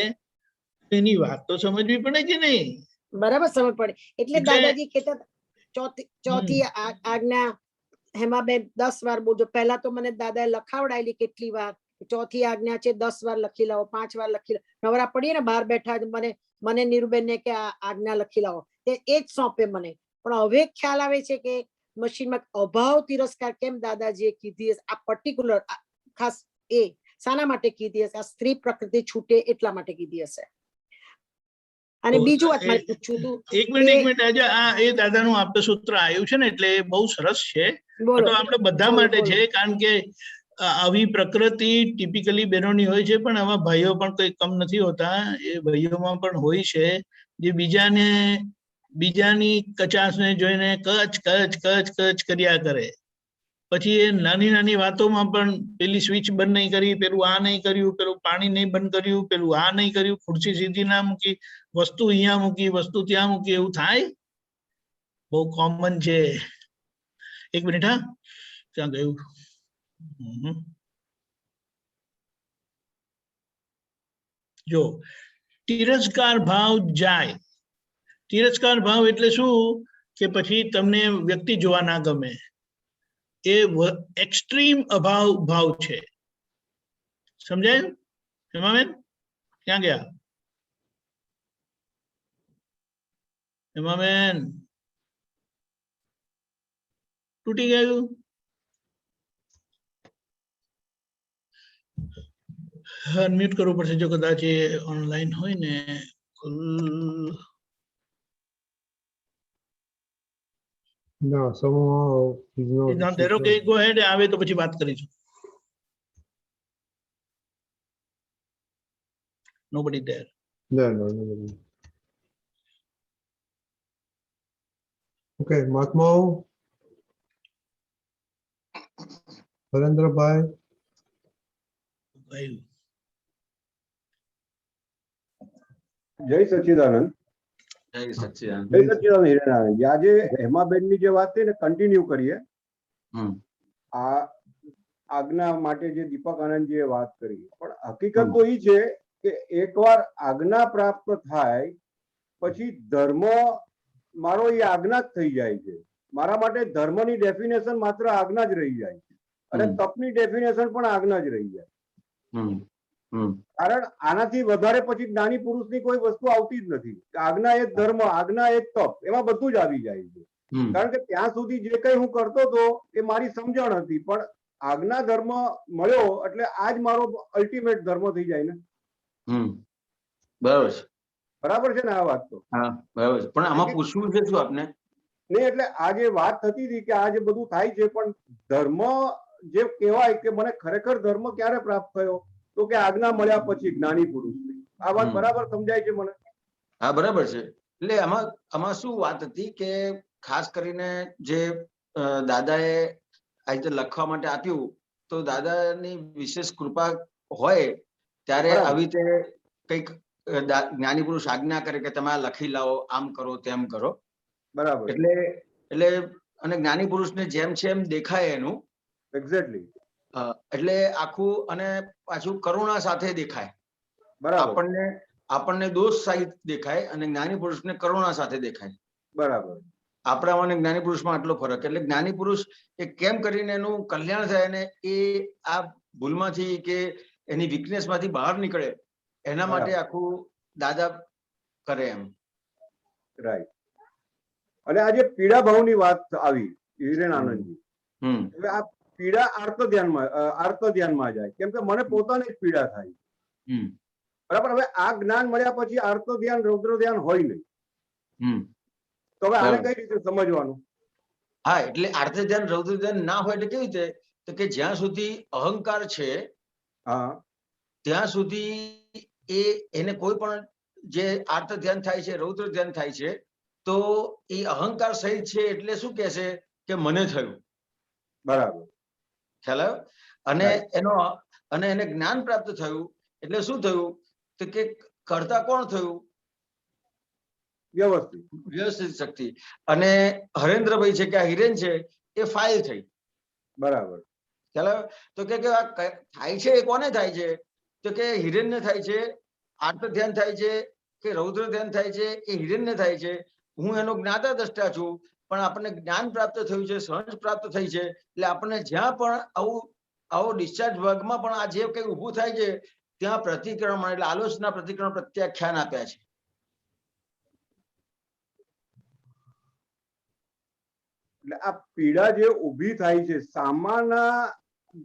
એની વાત તો સમજવી પડે કે નહીં? બરાબર સમજ પડે. એટલે એટલે- દાદાજી કહેતા ચોથી આજ્ઞા હેમાબેન 10 વાર બોલજો. પહેલા તો મને દાદાએ લખાવડાયેલી કેટલી વાર, ચોથી આજ્ઞા છે 10 વાર લખી લાવો, 5 વાર લખી લાવો. નવરા પડીએ ને બહાર બેઠા મને નીરુબેન ને કે આ આજ્ઞા લખી લાવો, તે એ જ સોંપે મને. પણ હવે ખ્યાલ આવે છે કે મશીનમાં અભાવ તિરસ્કાર કેમ દાદાજીએ કીધી હશે, આ પર્ટિક્યુલર ખાસ એ શાના માટે કીધી હશે? આ સ્ત્રી પ્રકૃતિ છૂટે એટલા માટે કીધી હશે. અને બીજું વાત મારે પૂછવું હતું. એક મિનિટ આજે આ એ દાદાનું આપે સૂત્ર આવ્યું છે ને, એટલે એ બહુ સરસ છે. બોલો. તો આપણે બધા માટે છે, કારણ કે આવી પ્રકૃતિ ટિપિકલી બહેનોની હોય છે, પણ આવા ભાઈઓ પણ કોઈ કમ નથી હોતા. એ ભાઈઓમાં પણ હોય છે જે બીજાની કચાશને જોઈને કચ કચ કચ કચ કર્યા કરે. પછી એ નાની નાની વાતોમાં પણ પેલી સ્વિચ બંધ નહીં કરી, પેલું આ નહીં કર્યું, પેલું પાણી નહીં બંધ કર્યું, પેલું આ નહીં કર્યું, ખુરશી સીધી ના મૂકી, વસ્તુ અહીંયા મૂકી, વસ્તુ ત્યાં મૂકી, એવું થાય. બહુ કોમન છે. એક મિનિટ, હા, ત્યાં ગયું. જો તિરસ્કાર ભાવ જાય, તિરસ્કાર ભાવ એટલે શું કે પછી તમને વ્યક્તિ જોવા ના ગમે, એ એક્સ્ટ્રીમ અભાવ ભાવ છે. સમજાયું? હેમાબેન ક્યાં ગયા? હેમાબેન તૂટી ગયું. અનમ્યુટ કરવું પડશે જો કદાચ એ ઓનલાઈન હોય ને. No, somehow he's not. ધેરો કે ગો હેડ, આવે તો પછી વાત કરીશું. Nobody there. No. Okay, Mahatmao. Harendra Bhai. જય સચ્ચિદાનંદ. જય સચ્ચિદાનંદ. જય સચ્ચિદાનંદ હિરેનાનંદ. આજે હેમાબેનની જે વાત થઈ ને કન્ટિન્યુ કરીએ. આ આજ્ઞા માટે જે દીપક આનંદજીએ વાત કરી, પણ હકીકત તો એ છે કે એકવાર આજ્ઞા પ્રાપ્ત થાય પછી ધર્મ મારો એ આજ્ઞા જ થઈ જાય છે. મારા માટે ધર્મની ડેફિનેશન માત્ર આજ્ઞા જ રહી જાય છે, અને તપની ડેફિનેશન પણ આજ્ઞા જ રહી જાય. કારણ આનાથી વધારે પછી જ્ઞાની પુરુષની કોઈ વસ્તુ આવતી જ નથી. આજ્ઞા એ ધર્મ, આજ્ઞા એ તપ, એમાં બધું જ આવી જાય છે. કારણ કે ત્યાં સુધી જે કઈ હું કરતો હતો એ મારી સમજણ હતી, પણ આજ્ઞા ધર્મ મળ્યો એટલે આજ મારો અલ્ટિમેટ ધર્મ થઈ જાય ને. બરાબર છે, બરાબર છે ને આ વાત તો? હા બરાબર છે. પણ આમાં પૂછવું છે શું આપને? નહીં, એટલે આ જે વાત થતી હતી કે આ જે બધું થાય છે, પણ ધર્મ જે કહેવાય કે મને ખરેખર ધર્મ ક્યારે પ્રાપ્ત થયો, તો કે આજ્ઞા મળ્યા પછી જ્ઞાની પુરુષની. આ વાત બરાબર સમજાય છે મને? હા બરાબર છે. એટલે આમાં શું વાત હતી કે ખાસ કરીને જે દાદાએ આ રીતે લખવા માટે આપ્યું, તો દાદાની વિશેષ કૃપા હોય ત્યારે આવી રીતે કંઈક જ્ઞાની પુરુષ આજ્ઞા કરે કે તમે આ લખી લાવો, આમ કરો તેમ કરો. બરાબર. એટલે અને જ્ઞાની પુરુષને જેમ છે એમ દેખાય એનું. એક્ઝેક્ટલી. એટલે આખું, અને પાછું કરુણા સાથે દેખાય. બરાબર. આપણને દોષ સહિત દેખાય અને જ્ઞાની પુરુષને કરુણા સાથે દેખાય. બરાબર. આપણામાં અને જ્ઞાની પુરુષમાં આટલો ફરક. એટલે જ્ઞાની પુરુષ એ કેમ કરીને એનું કલ્યાણ થાય ને એ આ ભૂલમાંથી કે એની વીકનેસ માંથી બહાર નીકળે, એના માટે આખું દાદા કરે એમ. રાઈટ. અને આજે પીડા ભાવની વાત આવી હિરેનાનંદજી, હવે આ પીડા આર્ત ધ્યાનમાં જાય, કેમ કે મને પોતાને જ પીડા થાય. બરાબર. હવે આ જ્ઞાન મળ્યા પછી આર્ત ધ્યાન, રૌદ્ર ધ્યાન હોય નહીં. તો હવે આને કઈ રીતે સમજવાનું? હા, એટલે આર્ત ધ્યાન રૌદ્ર ધ્યાન ના હોય એટલે કેવી રીતે? તો કે જ્યાં સુધી અહંકાર છે હા ત્યાં સુધી એને કોઈ પણ જે આર્ત ધ્યાન થાય છે, રૌદ્ર ધ્યાન થાય છે, તો એ અહંકાર સહિત છે એટલે શું કહેશે કે મને થયું. બરાબર. ખ્યાલ આવ્યો? અને એને જ્ઞાન પ્રાપ્ત થયું એટલે શું થયું? તો કે કરતા કોણ થયું? વ્યવસ્થિત શક્તિ. અને હરેન્દ્રભાઈ છે કે આ હિરેન છે એ ફાઇલ થઈ. બરાબર. ખ્યાલ આવ્યો? તો કે થાય છે એ કોને થાય છે? તો કે હિરેનને થાય છે, આર્ત ધ્યાન થાય છે કે રૌદ્ર ધ્યાન થાય છે એ હિરેનને થાય છે. હું એનો જ્ઞાતા દ્રષ્ટા છું, પણ આપણને જ્ઞાન પ્રાપ્ત થયું છે, સહજ પ્રાપ્ત થઈ છે, એટલે આપણને જ્યાં પણ આવો ડિસ્ચાર્જ વર્ગમાં પણ આ જે કંઈ ઊભું થાય છે ત્યાં પ્રતિક્રમણ એટલે આલોચના પ્રતિક્રમણ પ્રત્યાખ્યાન આપ્યા છે. એટલે આ પીડા જે ઊભી થાય છે સામાના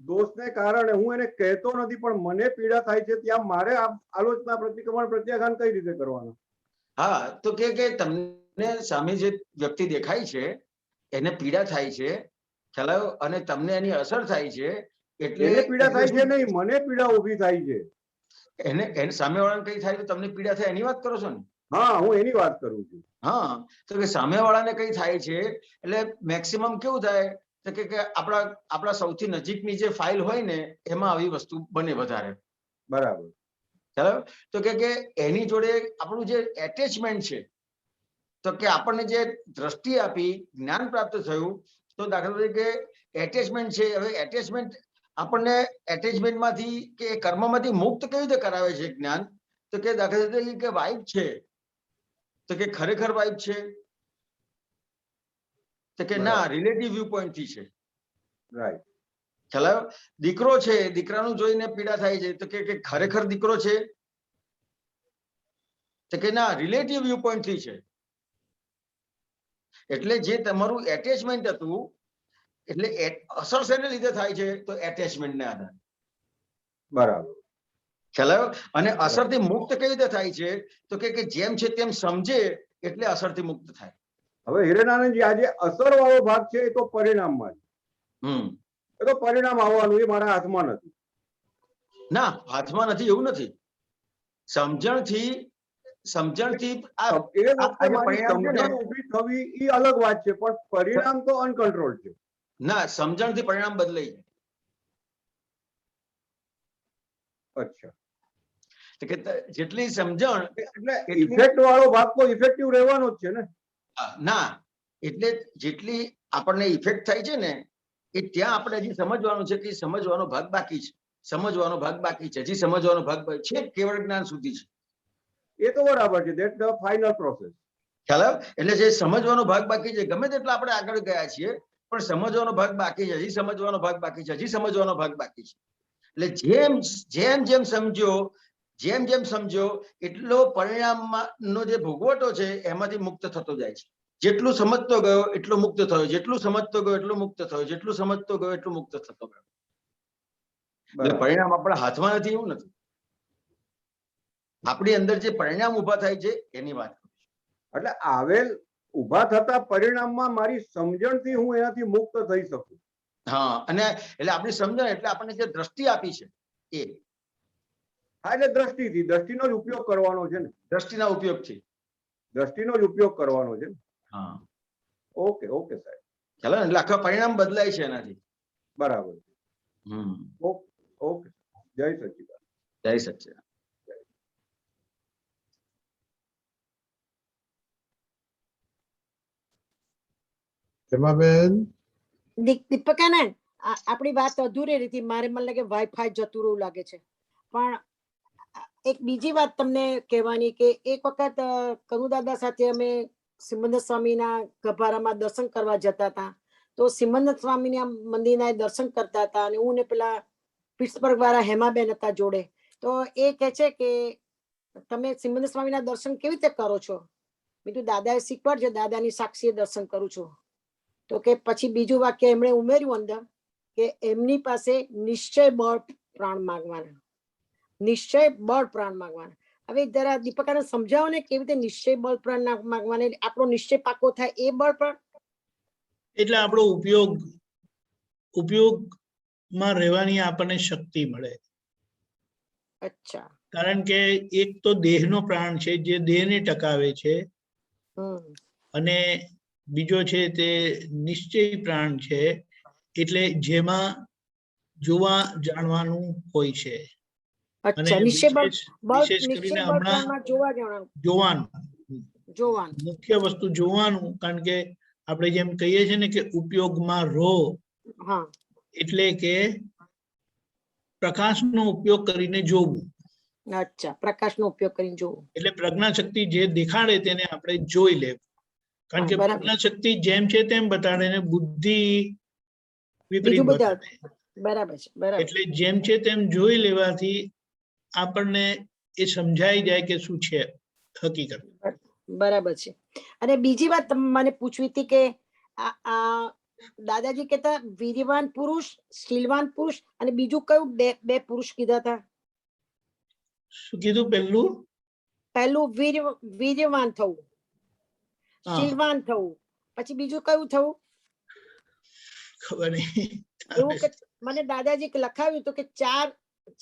દોષને કારણે, હું એને કહેતો નથી પણ મને પીડા થાય છે, ત્યાં મારે આલોચના પ્રતિક્રમણ પ્રત્યાખ્યાન કઈ રીતે કરવાનું? હા, તો કે તમને સામે જે વ્યક્તિ દેખાય છે એને પીડા થાય છે, ખ્યાલ આવ્યો? અને તમને એની અસર થાય છે એટલે એને પીડા થાય છે નહીં, મને પીડા ઊભી થાય છે. એને સામેવાળાને કઈ થાય તો તમને પીડા થાય એની વાત કરો છો ને? હા, હું એની વાત કરું છું. હા, તો કે સામેવાળાને કઈ થાય છે એટલે મેક્સિમમ કેવું થાય તો કે આપણા સૌથી નજીકની જે ફાઇલ હોય ને એમાં આવી વસ્તુ બને વધારે. બરાબર. ખ્યાલ? તો કે એની જોડે આપણું જે એટેચમેન્ટ છે, તો કે આપણને જે દ્રષ્ટિ આપી, જ્ઞાન પ્રાપ્ત થયું, તો દાખલા તરીકે એટેચમેન્ટ છે. હવે એટેચમેન્ટ આપણને એટેચમેન્ટમાંથી કે કર્મમાંથી મુક્ત કેવી રીતે કરાવે છે જ્ઞાન? તો કે દાખલા તરીકે વાઇફ છે, તો કે ખરેખર વાઇફ છે? તો કે ના, રિલેટિવ વ્યૂ પોઈન્ટ થી છે. રાઈટ. ખ્યાલ આવ્યો? દીકરો છે, દીકરાનું જોઈને પીડા થાય છે, તો કે ખરેખર દીકરો છે? તો કે ના, રિલેટિવ વ્યૂ પોઈન્ટ થી છે. એટલે જે તમારું એટેચમેન્ટ હતું, એટલે અસર શેને લીધે થાય છે? તો એટેચમેન્ટને આધારે. બરાબર. ખ્યાલ આવ્યો? અને અસરથી મુક્ત કઈ રીતે થાય છે? તો કે જેમ છે તેમ સમજે એટલે અસરથી મુક્ત થાય. હવે હિરેનાનંદજી, આ જે અસર વાળો ભાગ છે એ તો પરિણામમાં છે. એ તો પરિણામ આવવાનું, એ મારા હાથમાં નથી. ના, હાથમાં નથી એવું નથી. સમજણથી આ પરિણામ છે ને, ઊભી થવી એ અલગ વાત છે, પણ પરિણામ તો અનકન્ટ્રોલ છે. ના, સમજણથી પરિણામ બદલાઈ જાય. અચ્છા. કે જેટલી સમજણ એટલે ઇફેક્ટ વાળો ભાગ તો ઇફેક્ટિવ રહેવાનો જ છે ને? ના, એટલે જેટલી આપણને ઇફેક્ટ થાય છે ને એ ત્યાં આપણે હજી સમજવાનું છે કે સમજવાનો ભાગ બાકી છે. સમજવાનો ભાગ બાકી છે, હજી સમજવાનો ભાગ છે, કેવળ જ્ઞાન સુધી છે. એ તો બરાબર છે. That the final process. ખ્યાલ આવ્યો? એટલે જે સમજવાનો ભાગ બાકી છે, ગમે તેટલા આપણે આગળ ગયા છીએ પણ સમજવાનો ભાગ બાકી છે, હજી સમજવાનો ભાગ બાકી છે, હજી સમજવાનો ભાગ બાકી છે. એટલે જેમ જેમ સમજ્યો એટલો પરિણામનો જે ભોગવટો છે એમાંથી મુક્ત થતો જાય છે. જેટલું સમજતો ગયો એટલો મુક્ત થયો, જેટલું સમજતો ગયો એટલો મુક્ત થયો, જેટલું સમજતો ગયો એટલું મુક્ત થતો ગયો. એટલે પરિણામ આપણા હાથમાં નથી એવું નથી. આપણી અંદર જે પરિણામ ઉભા થાય છે એની વાત કરું છું. એટલે આવેલ ઉભા થતા પરિણામમાં મારી સમજણથી હું એનાથી મુક્ત થઈ શકું. હા, અને એટલે આપણી સમજણ એટલે આપણને જે દ્રષ્ટિ આપી છે એ. હા, એટલે દ્રષ્ટિનો જ ઉપયોગ કરવાનો છે ને? દ્રષ્ટિના ઉપયોગથી. દ્રષ્ટિનો જ ઉપયોગ કરવાનો છે ને? હા. ઓકે ઓકે સાહેબ. ચાલો, એટલે આખા પરિણામ બદલાય છે એનાથી. બરાબર. ઓકે. જય સચ્ચિદાનંદ. જય સચ્ચિદાનંદ. દીપકાનંદ, આપણી વાત અધૂરી રહી. મારે મને લાગે વાઈફાઈ જતું રહ્યું લાગે છે. પણ એક બીજી વાત તમને કહેવાની કે એક વખત કનુદાદા સાથે અમે સિમંદર સ્વામીના ગભારામાં દર્શન કરવા જતા હતા. તો સિમંદર સ્વામીના મંદિરના દર્શન કરતા હતા અને હું ને પેલા પિટ્સબર્ગ વાળા હેમાબેન હતા જોડે. તો એ કહે છે કે તમે સિમંદર સ્વામીના દર્શન કેવી રીતે કરો છો? મેં કીધું દાદાએ શીખવાડજો, દાદાની સાક્ષીએ દર્શન કરું છું. તો કે પછી બીજું વાક્ય એમણે ઉમેર્યું અંદર કે એમની પાસે નિશ્ચય બળ પ્રાણ માંગવાના, નિશ્ચય બળ પ્રાણ માંગવાના. હવે જરા દીપકાને સમજાવો ને કેવી રીતે નિશ્ચય બળ પ્રાણ માંગવાના, આપણો નિશ્ચય પાકો થાય એ બળ પ્રાણ. એટલે આપણો ઉપયોગમાં રહેવાની આપણને શક્તિ મળે. અચ્છા. કારણ કે એક તો દેહનો પ્રાણ છે જે દેહને ટકાવે છે, અને બીજો છે તે નિશ્ચય પ્રાણ છે, એટલે જેમાં જોવા જાણવાનું હોય છે. અને અચ્છા, નિશ્ચય બળ વિશેષ નિશ્ચય કરીને બળ હમણાં પ્રાણમાં જોવા જાણવાનું. જોવાનું મુખ્ય વસ્તુ જોવાનું. કારણ કે આપણે જેમ કહીએ છીએ ને કે ઉપયોગમાં રહો, એટલે કે પ્રકાશનો ઉપયોગ કરીને જોવું. અચ્છા, પ્રકાશનો ઉપયોગ કરીને જોવું. એટલે પ્રજ્ઞા શક્તિ જે દેખાડે તેને આપણે જોઈ લેવું. કારણ કે પ્રજ્ઞા શક્તિ જેમ છે તેમ બતાડે ને બુદ્ધિ વિપરીત બતાડે. બરાબર છે, બરાબર. એટલે જેમ છે તેમ જોઈ લેવાથી આપણને એ સમજાઈ જાય કે શું છે હકીકત. બરાબર છે. અને બીજી વાત મને પૂછવી હતી કે આ દાદાજી કહેતા વીર્યવાન પુરુષ, શીલવાન પુરુષ અને બીજું કયું બે પુરુષ કીધા હતા? શું કીધું? પહેલું વીર્યવાન થવું, શીલવાન થવું, પછી બીજું કયું થવું? ખબર નહીં. એવું કે મને દાદાજી લખાવ્યું હતું કે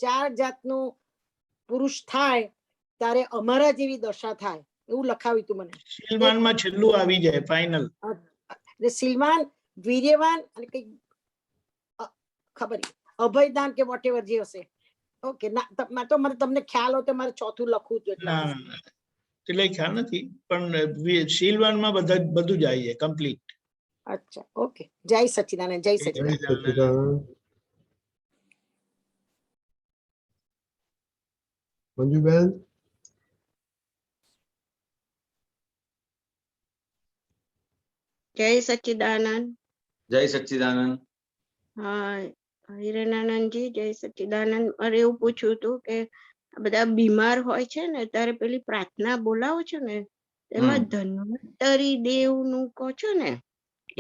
ચાર જાતનું પુરુષ થાય ત્યારે અમારા જેવી દશા થાય, એવું લખાવ્યું હતું મને. શીલવાનમાં છેલ્લું આવી જાય ફાઇનલ. શીલવાન, વીર્યવાન અને કઈ ખબર અભયદાન કે વોટ એવર જે હશે. ઓકે, તો મને તમને ખ્યાલ હોય તો મારે ચોથું લખવું જોઈએ. એટલે ખ્યાલ નથી, પણ શીલવાનમાં બધું જ આવી જાય કમ્પ્લીટ. અચ્છા, ઓકે. જય સચ્ચિદાનંદ, જય સચ્ચિદાનંદ. મંજુબેન, જય સચ્ચિદાનંદ. જય સચ્ચિદાનંદ. હા, હિરેનાનંદજી, જય સચ્ચિદાનંદ. મારે એવું પૂછવું હતું કે બધા બીમાર હોય છે ને ત્યારે પેલી પ્રાર્થના બોલાવો છો ને, એમાં ધન્વંતરી દેવ નું કહો છો ને,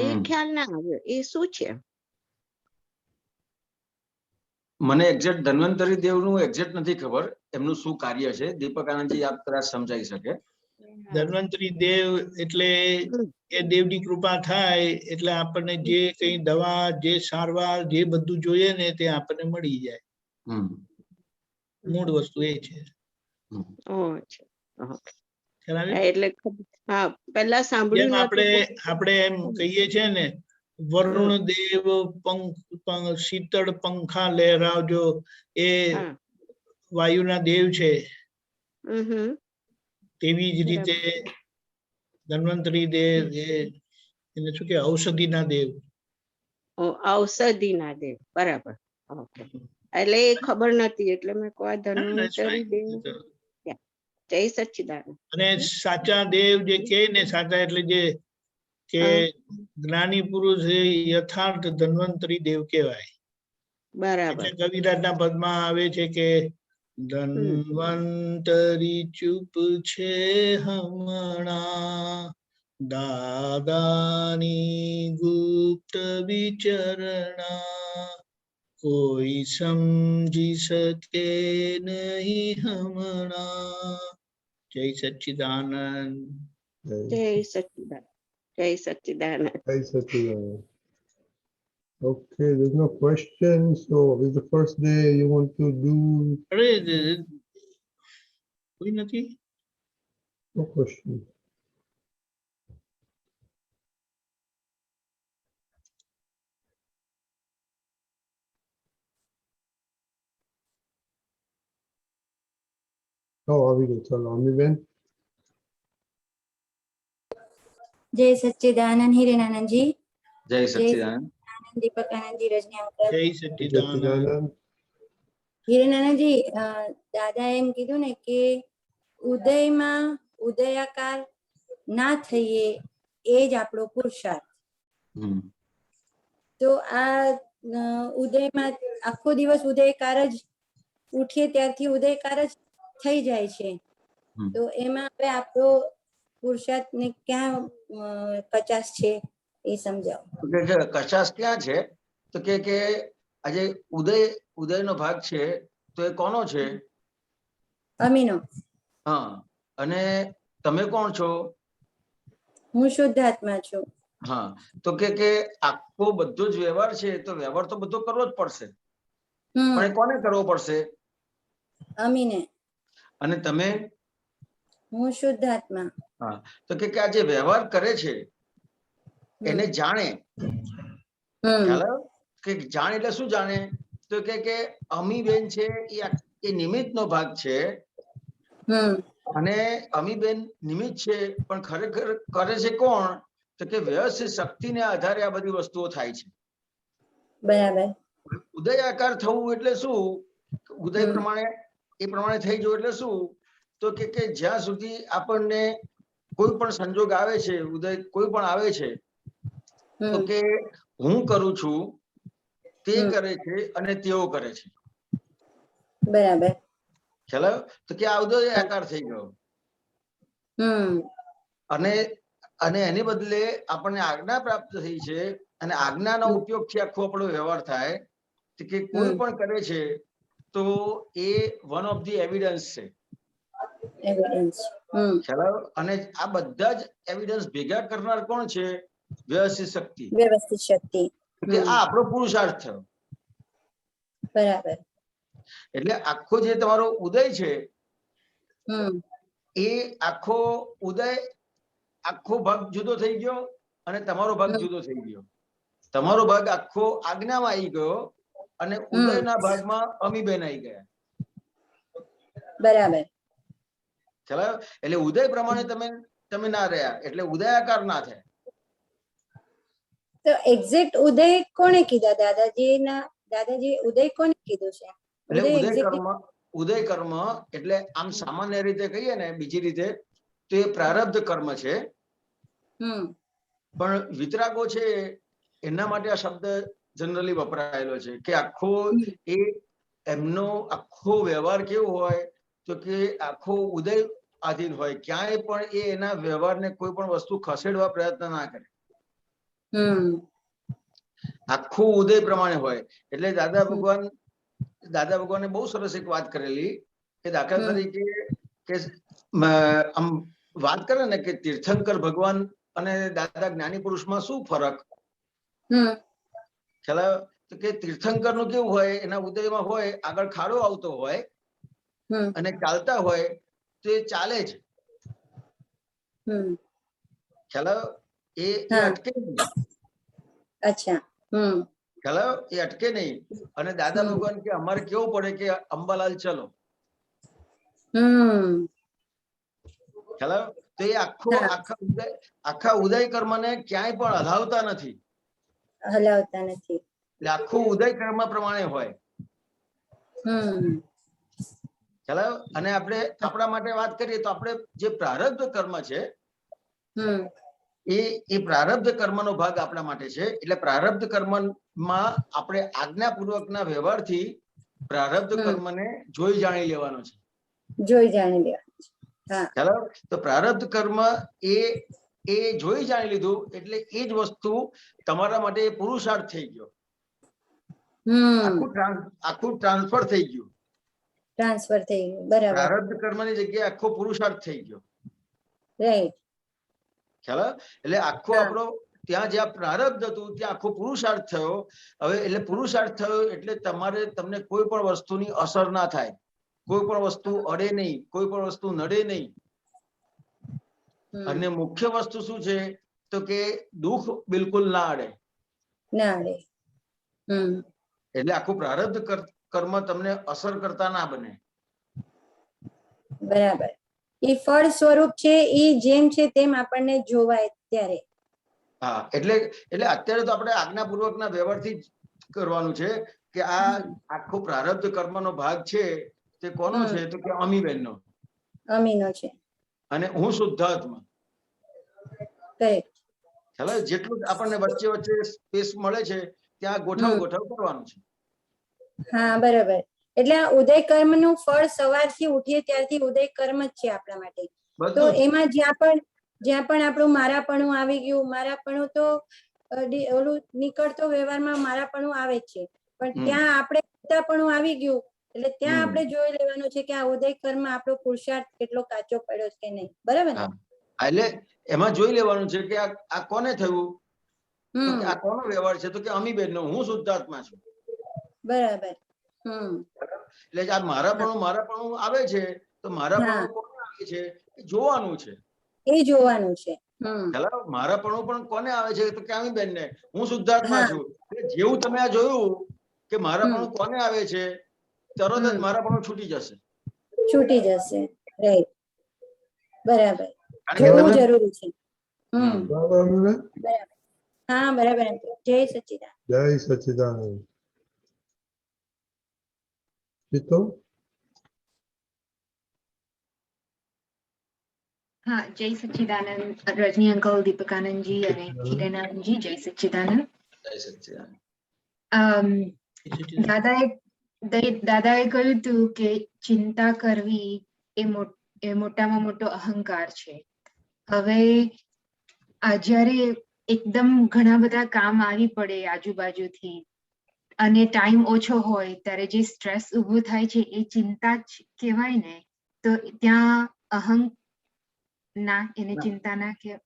એ ખ્યાલ ના આવ્યો. એ શું છે? મને એક્ઝેક્ટ ધન્વંતરી દેવનું એક્ઝેક્ટ નથી ખબર, એમનું શું કાર્ય છે. દીપક આનંદજી આપ કદાચ સમજાઈ શકે. ધન્વંતરી દેવ એટલે એ દેવની કૃપા થાય એટલે આપણને જે કઈ દવા, જે સારવાર, જે બધું જોઈએ ને તે આપણને મળી જાય. મૂળ વસ્તુ એ છે. એટલે હા, પહેલા સાંભળ્યું આપણે એમ કહીએ છીએ ને, વરુણ દેવ શીતળ પંખા લહેરાવજો, એ વાયુના દેવ છે. તેવી જ રીતે ધન્વંતરી દેવ એને શું કે ઔષધિના દેવ. ઔષધિના દેવ, બરાબર. એટલે એ ખબર નથી એટલે મેં કહ્યું ધન્વંતરી દેવ. જય સચ્ચિદાનંદ. અને સાચા દેવ જે કે ને, સાચા એટલે જે કે જ્ઞાની પુરુષ એ યથાર્થ ધન્વંતરી દેવ કહેવાય. બરાબર. એટલે કવિરાજના પદમાં આવે છે કે ધન્વંતરી ચૂપ છે હમણાં, દાદાની ગુપ્ત વિચરણા, કોઈ સમજી શકે નહીં હમણાં. જય સચ્ચિદાનંદ. જય સચ્ચિદાનંદ. જય સચ્ચિદાનંદ. જય સચ્ચિદાનંદ. Okay, there's no question. So, is the first day you want to do? કોઈ નથી. No question. Oh, આવી ગયો. ચાલો, અમીબેન. જય સચ્ચિદાનંદ હિરેનાનંદજી. જય સચ્ચિદાનંદ. દીપક આનંદજી, રજની અંકલ. જય સચ્ચિદાનંદ. હિરેનાનંદજી, દાદા એમ કીધું ને કે ઉદયમાં ઉદયાકાર ના થઈએ એ જ આપણો પુરુષાર્થ. તો આ ઉદયમાં આખો દિવસ ઉદયકાર જ ઉઠીએ ત્યારથી ઉદયકાર જ થઈ જાય છે. તો એમાં હવે આપણો પુરુષાર્થ ને ક્યાં કચાશ છે એ સમજાવો. કચાશ ક્યાં છે? તો કે આજે ઉદયનો ભાગ છે તો એ કોનો છે? અમીનો. હા, અને તમે કોણ છો? હું શુદ્ધાત્મા છું. હા તો કે આખો બધો જ વ્યવહાર છે તો વ્યવહાર તો બધો કરવો જ પડશે, પણ એ કોને કરવો પડશે? અમીને. અને તમે? હું શુદ્ધ આત્મા. હા તો કે આ જે વ્યવહાર કરે છે એને જાણે. ખ્યાલ આવ્યો? કે જાણ એટલે શું જાણે? તો કે અમીબેન છે એ નિમિત્તનો ભાગ છે, અને અમીબેન નિમિત્ત છે, પણ ખરેખર કરે છે કોણ? તો કે વ્યવસ્થિત શક્તિને આધારે આ બધી વસ્તુઓ થાય છે. બરાબર. ઉદયાકાર થવું એટલે શું? ઉદય પ્રમાણે એ પ્રમાણે થઈ જવું એટલે શું? તો કે જ્યાં સુધી આપણને કોઈ પણ સંજોગ આવે છે, ઉદય કોઈ પણ આવે છે, તો કે હું કરું છું, તે કરે છે અને તેઓ કરે છે. બરાબર. ખ્યાલ આવ્યો? તો કે આ ઉદયાકાર થઈ ગયો. અને એની બદલે આપણને આજ્ઞા પ્રાપ્ત થઈ છે, અને આજ્ઞાનો ઉપયોગથી આખો આપણો વ્યવહાર થાય. કે કોઈ પણ કરે છે તો એ વન ઓફ ધી એવિડન્સ છે. ખ્યાલ આવ્યો? અને આ બધા જ એવિડન્સ ભેગા કરનાર કોણ છે? વ્યવસ્થિત શક્તિ. વ્યવસ્થિત શક્તિ. કે આ આપણો પુરુષાર્થ થયો. બરાબર. એટલે આખો જે તમારો ઉદય છે એ આખો ઉદય આખો ભાગ જુદો થઈ ગયો અને તમારો ભાગ જુદો થઈ ગયો. તમારો ભાગ આખો આજ્ઞામાં આવી ગયો અને ઉદયના ભાગમાં અમીબેન આવી ગયા. બરાબર. ખ્યાલ? એટલે ઉદય પ્રમાણે તમે ના રહ્યા, એટલે ઉદયાકાર ના થાય. તો એક્ઝેક્ટ ઉદય કોને કીધા? દાદાજી ઉદય કોને કીધું છે? એટલે ઉદય કર્મ એટલે આમ સામાન્ય રીતે કહીએ ને, બીજી રીતે તો એ પ્રારબ્ધ કર્મ છે. પણ વિતરાગો છે એના માટે આ શબ્દ જનરલી વપરાયેલો છે કે આખો એ એમનો આખો વ્યવહાર કેવો હોય? તો કે આખો ઉદય આધીન હોય, ક્યાંય પણ એ એના વ્યવહારને કોઈ પણ વસ્તુ ખસેડવા પ્રયત્ન ના કરે. આખું ઉદય પ્રમાણે હોય. એટલે દાદા ભગવાને બહુ સરસ એક વાત કરેલી કે દાખલા તરીકે કે આમ વાત કરે ને કે તીર્થંકર ભગવાન અને દાદા જ્ઞાની પુરુષમાં શું ફરક? ખ્યાલ આવ્યો? તો કે તીર્થંકર નું કેવું હોય? એના ઉદયમાં હોય આગળ ખાડો આવતો હોય અને ચાલતા હોય તો એ ચાલે જ. ખ્યાલ આવ્યો? એ અટકે નહીં. અચ્છા. ખ્યાલ આવ્યો? એ અટકે નહીં. અને દાદા ભગવાન કે અમારે કેવું પડે કે અંબાલાલ ચલો. ખ્યાલ આવ્યો? તો એ આખા ઉદય કર્મને ક્યાંય પણ હલાવતા નથી. એટલે આખું ઉદય કર્મ પ્રમાણે હોય. ખ્યાલ આવ્યો? અને આપણે આપણા માટે વાત કરીએ તો આપણે જે પ્રારબ્ધ કર્મ છે એ પ્રારબ્ધ કર્મનો ભાગ આપણા માટે છે. એટલે પ્રારબ્ધ કર્મમાં આપણે આજ્ઞાપૂર્વકના વ્યવહારથી પ્રારબ્ધ કર્મને જોઈ જાણી લેવાનો છે. ખ્યાલ આવ્યો? તો પ્રારબ્ધ કર્મ એ જોઈ જાણી લીધું એટલે એ જ વસ્તુ તમારા માટે પુરુષાર્થ થઈ ગયો. આખું ટ્રાન્સફર થઈ ગયું. બરાબર. પ્રારબ્ધ કર્મની જગ્યાએ આખો પુરુષાર્થ થઈ ગયો. ખ્યાલ? એટલે આખો આપણો ત્યાં જ્યાં પ્રારબ્ધ હતું ત્યાં આખો પુરુષાર્થ થયો. હવે એટલે પુરુષાર્થ થયો એટલે તમને કોઈ પણ વસ્તુની અસર ના થાય, કોઈ પણ વસ્તુ અડે નહીં, કોઈ પણ વસ્તુ નડે નહીં. અને મુખ્ય વસ્તુ શું છે? તો કે દુઃખ બિલકુલ ના અડે. એટલે આખું પ્રારબ્ધ કર્મ તમને અસર કરતા ના બને. બરાબર. એ ફળ સ્વરૂપ છે, એ જેમ છે તેમ આપણને જોવાય ત્યારે. હા, એટલે અત્યારે તો આપણે આજ્ઞાપૂર્વકના વ્યવહારથી જ કરવાનું છે કે આ આખો પ્રારબ્ધ કર્મનો ભાગ છે તે કોનો છે? તો કે અમીબેનનો. અમીનો છે. અને હું શુદ્ધાત્મા. ખ્યાલ? જેટલું આપણને વચ્ચે વચ્ચે સ્પેસ મળે છે ત્યાં ગોઠવ કરવાનું છે. હા, બરાબર. એટલે આ ઉદય કર્મ નું ફળ સવારથી ઉઠીએ ત્યારથી ઉદય કર્મ જ છે આપણા માટે. તો એમાં જ્યાં પણ આપણું મારાપણું આવી ગયું, મારાપણું તો ઓલું નીકળતો વ્યવહારમાં મારાપણું આવે જ છે, પણ ત્યાં આપણે પોતાપણું આવી ગયું એટલે ત્યાં આપણે જોઈ લેવાનું છે કે આ ઉદય કર્મ આપણો પુરુષાર્થ કેટલો કાચો પડ્યો છે કે નહીં. બરાબર ને? એટલે એમાં જોઈ લેવાનું છે કે આ કોને થયું? તો કે આ કોનો વ્યવહાર છે? તો કે અમીબેન નો, હું શુદ્ધાત્મા છું. બરાબર. એટલે આ મારાપણું આવે છે, તો મારાપણું કોને આવે છે એ જોવાનું છે. એ જોવાનું છે. મારાપણું પણ કોને આવે છે? તો કે અમીબેન ને, હું શુદ્ધાત્મા છું. જેવું તમે આ જોયું કે મારાપણું કોને આવે છે, તરત જ મારાપણું છૂટી જશે. છૂટી જશે. રાઈટ. બરાબર. જોવું જરૂરી છે. બરાબર. હા, બરાબર. જય સચ્ચિદાનંદ. જય સચ્ચિદાનંદ. પિતો હા, જય સચ્ચિદાનંદ. રજની અંકલ, દીપકાનંદજી અને હિરેનાનંદજી, જય સચ્ચિદાનંદ. જય સચ્ચિદાનંદ. દાદાએ કહ્યું હતું કે ચિંતા કરવી એ મોટામાં મોટો અહંકાર છે. હવે જ્યારે એકદમ ઘણા બધા કામ આવી પડે આજુબાજુથી અને ટાઈમ ઓછો હોય ત્યારે જે સ્ટ્રેસ ઊભું થાય છે એ ચિંતા જ કહેવાય ને. તો ત્યાં એને ચિંતા ના કહેવાય,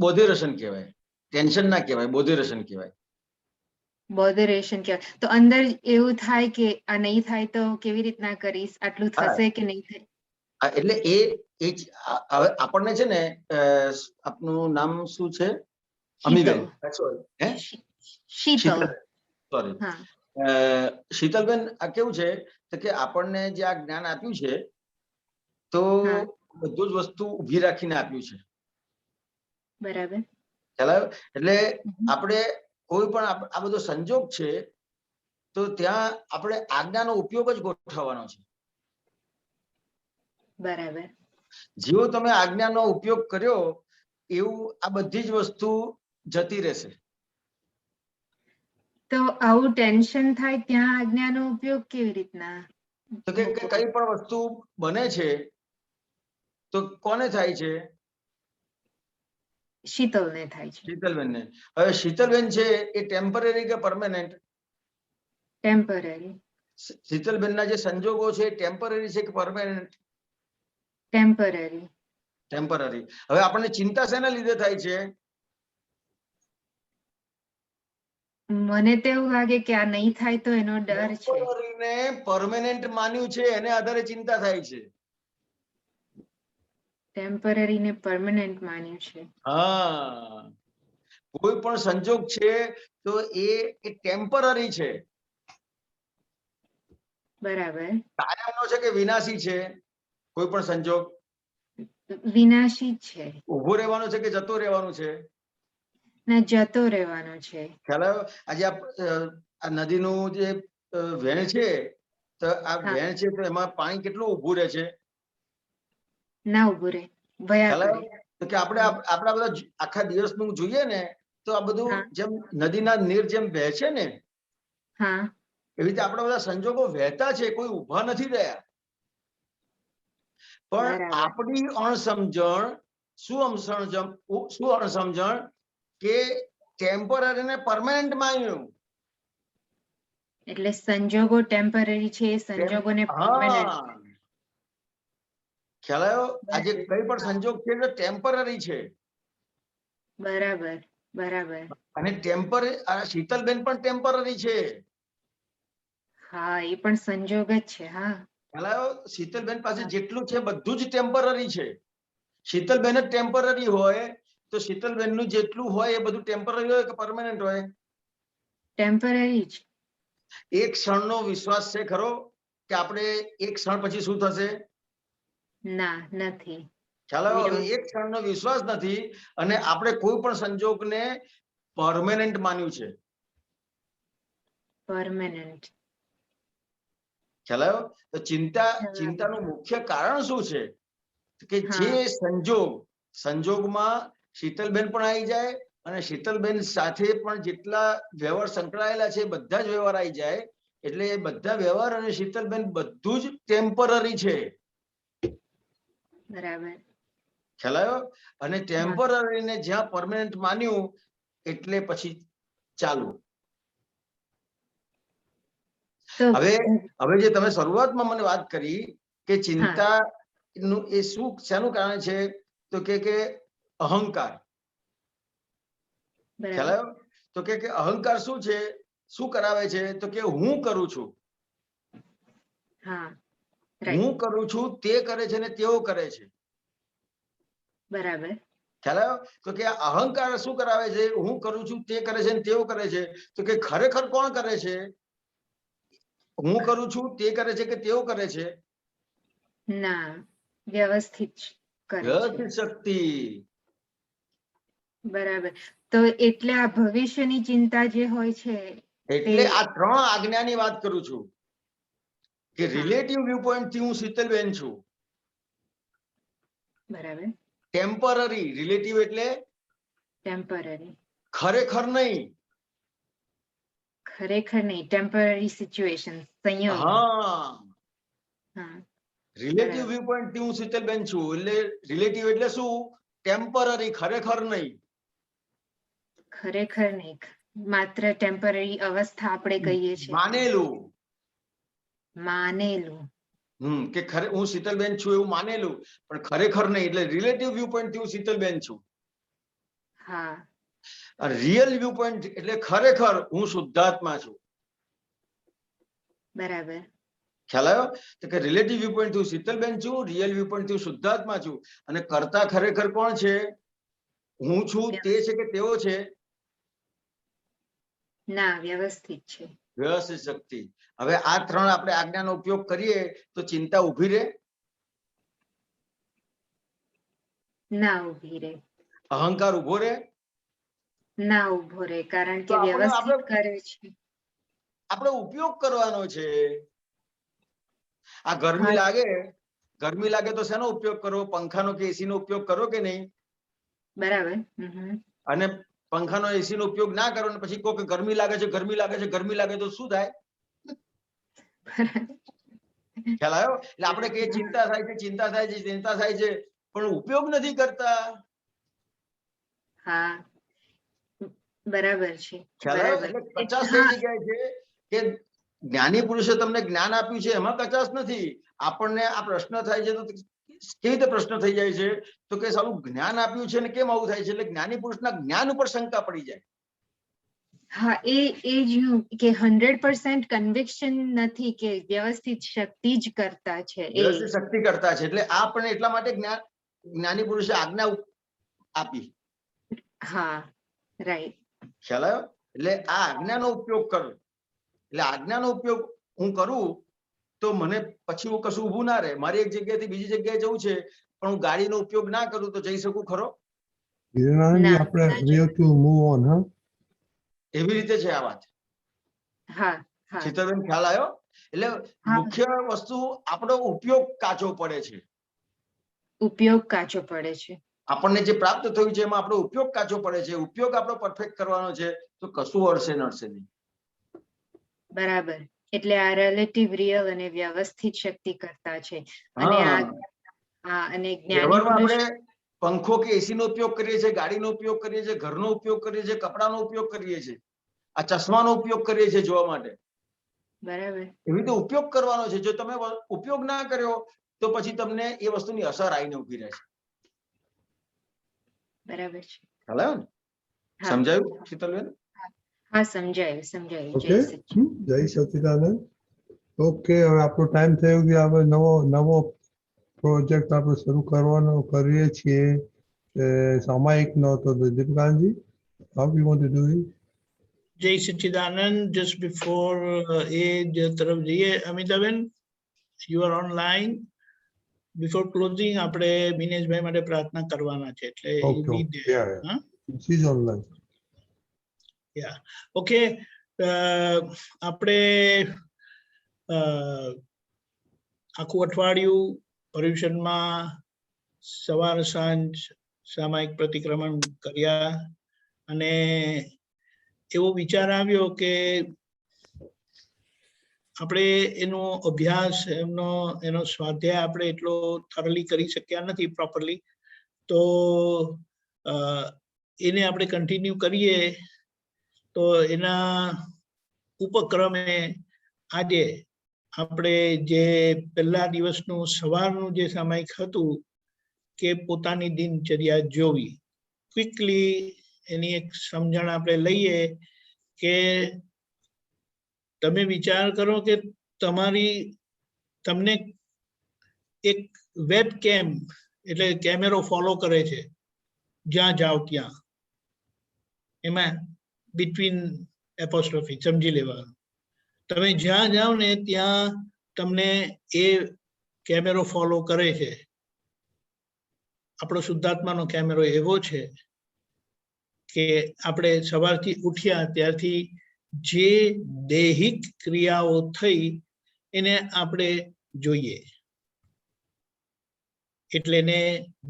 બોધિરસન કહેવાય. ટેન્શન ના કહેવાય, બોધિરસન કહેવાય. બોધરેશન કહેવાય. તો અંદર એવું થાય કે આ નહીં થાય તો કેવી રીતના કરીશ, આટલું થશે કે નહીં થાય. એટલે એ હવે આપણને છે ને, આપનું નામ શું છે? અમીબેન. શીતલ. સોરી, શીતલબેન, આ કેવું છે કે આપણને જે આ જ્ઞાન આપ્યું છે, તો બધું જ વસ્તુ ઉભી રાખીને આપ્યું છે. બરાબર. એટલે આપણે કોઈ પણ આ બધો સંજોગ છે, તો ત્યાં આપણે આજ્ઞાનો ઉપયોગ જ ગોઠવવાનો છે. બરાબર. જેવો તમે આજ્ઞાનો ઉપયોગ કર્યો એવું આ બધી જ વસ્તુ જતી રહેશે. તો આવું ટેન્શન થાય ત્યાં આજ્ઞાનો ઉપયોગ કેવી રીતના? તો કે કઈ પણ વસ્તુ બને છે તો કોને થાય છે? શીતલને થાય છે. શીતલબેનને. હવે શીતલબેન છે એ ટેમ્પરરી કે પરમેનન્ટ? ટેમ્પરરી. શીતલબેનના જે સંજોગો છે ટેમ્પરરી છે કે પરમેનન્ટ? ટેમ્પરરી. ટેમ્પરરી. હવે આપણને ચિંતા શેના લીધે થાય છે? મને તો એવું લાગે કે આ નહીં થાય તો એનો ડર છે. પરમેનન્ટ માન્યું છે એને આધારે ચિંતા થાય છે. ટેમ્પરરી ને પરમેનન્ટ માન્યું છે. હા, કોઈ પણ સંજોગ છે તો એ ટેમ્પરરી છે. બરાબર. કાયમનો છે કે વિનાશી છે? કોઈ પણ સંજોગ વિનાશી છે. ઉભો રહેવાનો છે કે જતો રહેવાનું છે? ના, જતો રહેવાનો છે. ખ્યાલ આવ્યો? આજે આ નદીનું જે વહેણ છે, તો આ વહેણ છે તો એમાં પાણી કેટલું ઉભું રહે છે? ના ઉભું રહે, ભયા કરે. તો કે આપણા બધા આખા દિવસનું જોઈએ ને, તો આ બધું જેમ નદીના નીર જેમ વહે છે ને, એવી રીતે આપણા બધા સંજોગો વહેતા છે, કોઈ ઉભા નથી રહ્યા. પણ આપણી અણસમજણ, શું અણસમજણ કે ટેમ્પરરી ને પરમેનન્ટ માન્યું. એટલે સંજોગો ટેમ્પરરી છે, સંજોગોને પરમેનન્ટ. ખ્યાલ આવ્યો? આજે કઈ પણ સંજોગ છે તો ટેમ્પરરી છે. બરાબર, બરાબર. અને શીતલબેન પણ ટેમ્પરરી છે. હા, એ પણ સંજોગ જ છે. હા, ખ્યાલ આવ્યો? શીતલબેન પાસે જેટલું છે બધું જ ટેમ્પરરી છે. શીતલબેન જ ટેમ્પરરી હોય તો શીતલબેન નું જેટલું હોય એ બધું ટેમ્પરરી હોય કે પરમેનન્ટ હોય? ટેમ્પરરી જ. એક ક્ષણનો વિશ્વાસ છે ખરો કે આપણે એક ક્ષણ પછી શું થશે? ના, નથી. ખ્યાલ આવ્યો? એક ક્ષણનો વિશ્વાસ નથી અને આપણે કોઈ પણ સંજોગને પરમેનન્ટ માન્યું છે. પરમેનન્ટ. ખ્યાલ આવ્યો? તો ચિંતાનું મુખ્ય કારણ શું છે? કે જે સંજોગમાં શીતલબેન પણ આવી જાય અને શીતલબેન સાથે પણ જેટલા વ્યવહાર સંકળાયેલા છે બધા જ વ્યવહાર આવી જાય, એટલે એ બધા વ્યવહાર અને શીતલબેન બધું જ ટેમ્પરરી છે. બરાબર. ખ્યાલ આવ્યો? અને ટેમ્પરરી ને જ્યાં પરમેનન્ટ માન્યું એટલે પછી ચાલુ. હવે જે તમે શરૂઆતમાં મને વાત કરી કે ચિંતા નું એ શાનું કારણ છે, તો કે અહંકાર. ખ્યાલ આવ્યો? તો કે અહંકાર શું છે, શું કરાવે છે, તો કે હું કરું છું, હા હું કરું છું, તે કરે છે ને તેઓ કરે છે. બરાબર. ખ્યાલ આવ્યો? તો કે અહંકાર શું કરાવે છે, હું કરું છું, તે કરે છે ને તેઓ કરે છે. તો કે ખરેખર કોણ કરે છે? હું કરું છું, તે કરે છે કે તેઓ કરે છે? ના, વ્યવસ્થિત કરે છે. વ્યવસ્થિત શક્તિ. બરાબર. તો એટલે આ ભવિષ્યની ચિંતા જે હોય છે, એટલે આ 3 આજ્ઞાની વાત કરું છું કે રિલેટિવ વ્યૂ પોઈન્ટ થી હું શીતલબેન છું. બરાબર. ટેમ્પરરી. રિલેટિવ એટલે ટેમ્પરરી. ખરેખર નહીં. ખરેખર નહીં, ટેમ્પરરી સિચ્યુએશન, સંયોગ. હા, રિલેટિવ વ્યૂ પોઈન્ટ થી હું શીતલબેન છું. એટલે રિલેટિવ એટલે શું? ટેમ્પરરી, ખરેખર નહીં. ખરેખર નહીં, માત્ર ટેમ્પરરી અવસ્થા આપણે કહીએ છીએ. માનેલું. માનેલું. કે હું શીતલબેન છું એવું માનેલું, પણ ખરેખર નહીં. એટલે રિલેટિવ વ્યૂ પોઈન્ટ થી હું શીતલબેન છું. હા. રિયલ વ્યૂ પોઈન્ટ એટલે ખરેખર હું શુદ્ધાત્મા છું. બરાબર. ખ્યાલ આવ્યો? તો કે રિલેટિવ વ્યૂ પોઈન્ટ થી હું શીતલબેન છું, રિયલ વ્યૂ પોઈન્ટ થી હું શુદ્ધાત્મા છું. અને કરતા ખરેખર કોણ છે? હું છું, તે છે કે તેઓ છે? ના, વ્યવસ્થિત છે. વ્યવસ્થિત શક્તિ. હવે આ 3 આપણે આજ્ઞાનો ઉપયોગ કરીએ તો ચિંતા ઉભી રહે? ના ઉભી રહે. અહંકાર ઉભો રહે? ના ઉભો રહે, કારણ કે વ્યવસ્થિત કરે છે. આપણે ઉપયોગ કરવાનો છે. આ ગરમી લાગે તો શેનો ઉપયોગ કરો? પંખાનો કે એસી નો ઉપયોગ કરો કે નહીં? બરાબર. અને પંખાનો એસી નો ઉપયોગ ના કરો ને પછી કહો કે ગરમી લાગે છે, ગરમી લાગે છે, ગરમી લાગે, તો શું થાય? ખ્યાલ આવ્યો? એટલે આપણે કહીએ ચિંતા થાય છે, ચિંતા થાય છે, ચિંતા થાય છે, પણ ઉપયોગ નથી કરતા. હા, બરાબર છે. ખ્યાલ આવ્યો? એટલે કચાશ થઈ જગ્યાએ છે કે જ્ઞાની પુરુષે તમને જ્ઞાન આપ્યું છે, એમાં કચાશ નથી. આપણને આ પ્રશ્ન થાય છે તો કેવી રીતે પ્રશ્ન થઈ જાય છે? તો કે સાલું જ્ઞાન આપ્યું છે ને કેમ આવું થાય છે? એટલે જ્ઞાની પુરુષના જ્ઞાન ઉપર શંકા પડી જાય. હા, એ જ કે 100% કન્વિક્શન નથી કે વ્યવસ્થિત શક્તિ જ કરતા છે. વ્યવસ્થિત શક્તિ કરતા છે. એટલે આ આપણને એટલા માટે જ્ઞાની પુરુષે આજ્ઞા આપી. હા, રાઈટ. ખ્યાલ આવ્યો? એટલે આ આજ્ઞાનો ઉપયોગ કરો. એટલે આજ્ઞાનો ઉપયોગ હું કરું તો મને પછી હું કશું ઊભું ના રહે. મારી એક જગ્યાએથી બીજી જગ્યાએ જવું છે, પણ હું ગાડીનો ઉપયોગ ના કરું તો જઈ શકું ખરો? એવી રીતે છે આ વાત. શીતલબેન, ખ્યાલ આવ્યો? એટલે મુખ્ય વસ્તુ આપણો ઉપયોગ કાચો પડે છે. ઉપયોગ કાચો પડે છે. આપણને જે પ્રાપ્ત થયું છે એમાં આપણો ઉપયોગ કાચો પડે છે. ઉપયોગ આપણો પરફેક્ટ કરવાનો છે તો કશું અડશે નહીં. બરાબર. એટલે આ રિલેટિવ, રિયલ અને વ્યવસ્થિત શક્તિ કરતા છે. અને અને જ્ઞાની આપણે પંખો કે એસી નો ઉપયોગ કરીએ છીએ, ગાડીનો ઉપયોગ કરીએ છીએ, ઘરનો ઉપયોગ કરીએ છીએ, કપડાનો ઉપયોગ કરીએ છીએ, આ ચશ્માનો ઉપયોગ કરીએ છીએ જોવા માટે. બરાબર. એવી રીતે ઉપયોગ કરવાનો છે. જો તમે ઉપયોગ ના કર્યો તો પછી તમને એ વસ્તુની અસર આવીને ઉભી રહેશે. બરાબર છે. ખ્યાલ આવ્યો ને? સમજાયું શીતલબેન? હા, સમજાયું. જય સચ્ચિદાનંદ. ઓકે, હવે આપણો ટાઈમ થયો કે આપણે નવો પ્રોજેક્ટ આપણે શરૂ કરવાનો કરીએ છીએ સામાયિકનો. તો દીપકાનજી, how you want to do it? જય સચ્ચિદાનંદ. Just before એ તરફ જઈએ, Amitaben, you are online. Before closing આપણે દિનેશભાઈ માટે પ્રાર્થના કરવાના છે, એટલે she is online. Yeah, okay. આપણે આખું અઠવાડિયું પર્યુષણમાં સવાર સાંજ સામાયિક પ્રતિક્રમણ કર્યા અને એવો વિચાર આવ્યો કે આપણે એનો અભ્યાસ, એનો સ્વાધ્યાય આપણે એટલો થોરલી કરી શક્યા નથી પ્રોપરલી. તો એને આપણે કન્ટિન્યુ કરીએ તો એના ઉપક્રમે આજે આપણે જે પહેલા દિવસનું સવારનું જે સામાયિક હતું કે પોતાની દિનચર્યા જોવી, ક્વિકલી એની એક સમજણ આપણે લઈએ કે તમે વિચાર કરો કે તમને એક વેબ કેમ એટલે કેમેરો ફોલો કરે છે જ્યાં જાઓ ત્યાં, એમાં બિટવીન એપોસ્ટ્રોફી સમજી લેવાનું. તમે જ્યાં જાઓ ને ત્યાં તમને એ કેમેરો ફોલો કરે છે. આપણો શુદ્ધાત્માનો કેમેરો એવો છે કે આપણે સવારથી ઉઠ્યા ત્યારથી જે દૈહિક ક્રિયાઓ થઈ એને આપણે જોઈએ, એટલે એને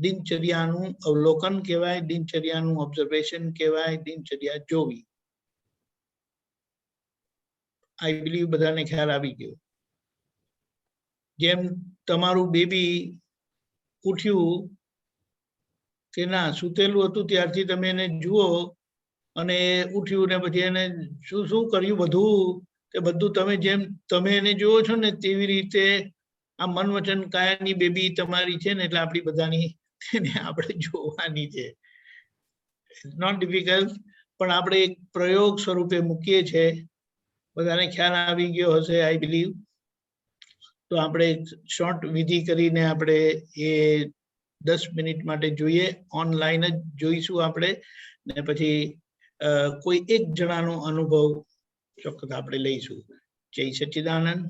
દિનચર્યાનું અવલોકન કહેવાય, દિનચર્યાનું ઓબ્ઝર્વેશન કહેવાય, દિનચર્યા જોવી. આઈ બિલીવ બધાને ખ્યાલ આવી ગયો. જેમ તમારું બેબી ઉઠ્યું કે ના સૂતેલું હતું ત્યારથી તમે એને જુઓ અને ઉઠ્યું ને પછી એને શું શું કર્યું બધું તે બધું તમે જેમ તમે એને જુઓ છો ને તેવી રીતે આ મન વચન કાયાની બેબી તમારી છે ને, એટલે આપણી બધાની તેને આપણે જોવાની છે. નોટ ડિફિકલ્ટ, પણ આપણે એક પ્રયોગ સ્વરૂપે મૂકીએ છીએ. બધાને ખ્યાલ આવી ગયો હશે આઈ બિલીવ. તો આપણે શોર્ટ વિધિ કરીને આપણે એ 10 મિનિટ માટે જોઈએ. ઓનલાઈન જ જોઈશું આપણે, ને પછી કોઈ એક જણાનો અનુભવ ચોક્કસ આપણે લઈશું. જય સચ્ચિદાનંદ.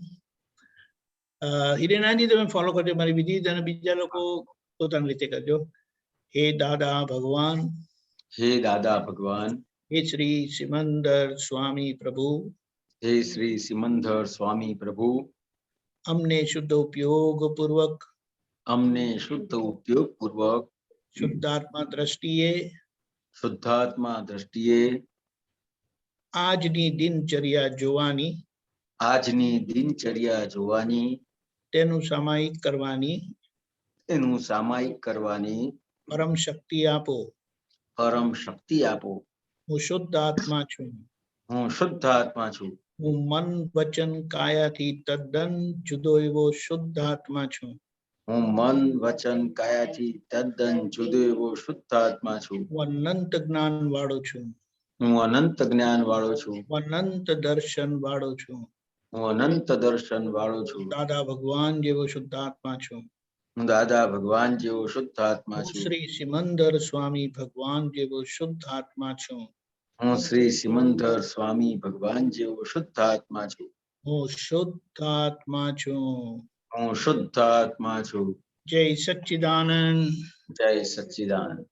હિરેનાજી તમે ફોલો કરજો મારી વિધિ, અને બીજા લોકો પોતાની રીતે કરજો. હે દાદા ભગવાન, હે દાદા ભગવાન, હે શ્રી સિમંદર સ્વામી પ્રભુ, હે શ્રી સિમંદર સ્વામી પ્રભુ, અમને શુદ્ધ ઉપયોગ પૂર્વક શુદ્ધાત્મા દ્રષ્ટિએ આજની દિનચર્યા જોવાની તેનું સામાયિક કરવાની પરમ શક્તિ આપો. હું શુદ્ધ આત્મા છું. હું મન વચન કાયાથી તદ્દન જુદો એવો શુદ્ધ આત્મા છું. હું અનંત જ્ઞાન વાળો છું. હું અનંત દર્શન વાળો છું. દાદા ભગવાન જેવો શુદ્ધ આત્મા છું. હું શ્રી સિમંદર સ્વામી ભગવાન જેવો શુદ્ધ આત્મા છું. હું શુદ્ધ આત્મા છું. જય સચ્ચિદાનંદ. જય સચ્ચિદાનંદ.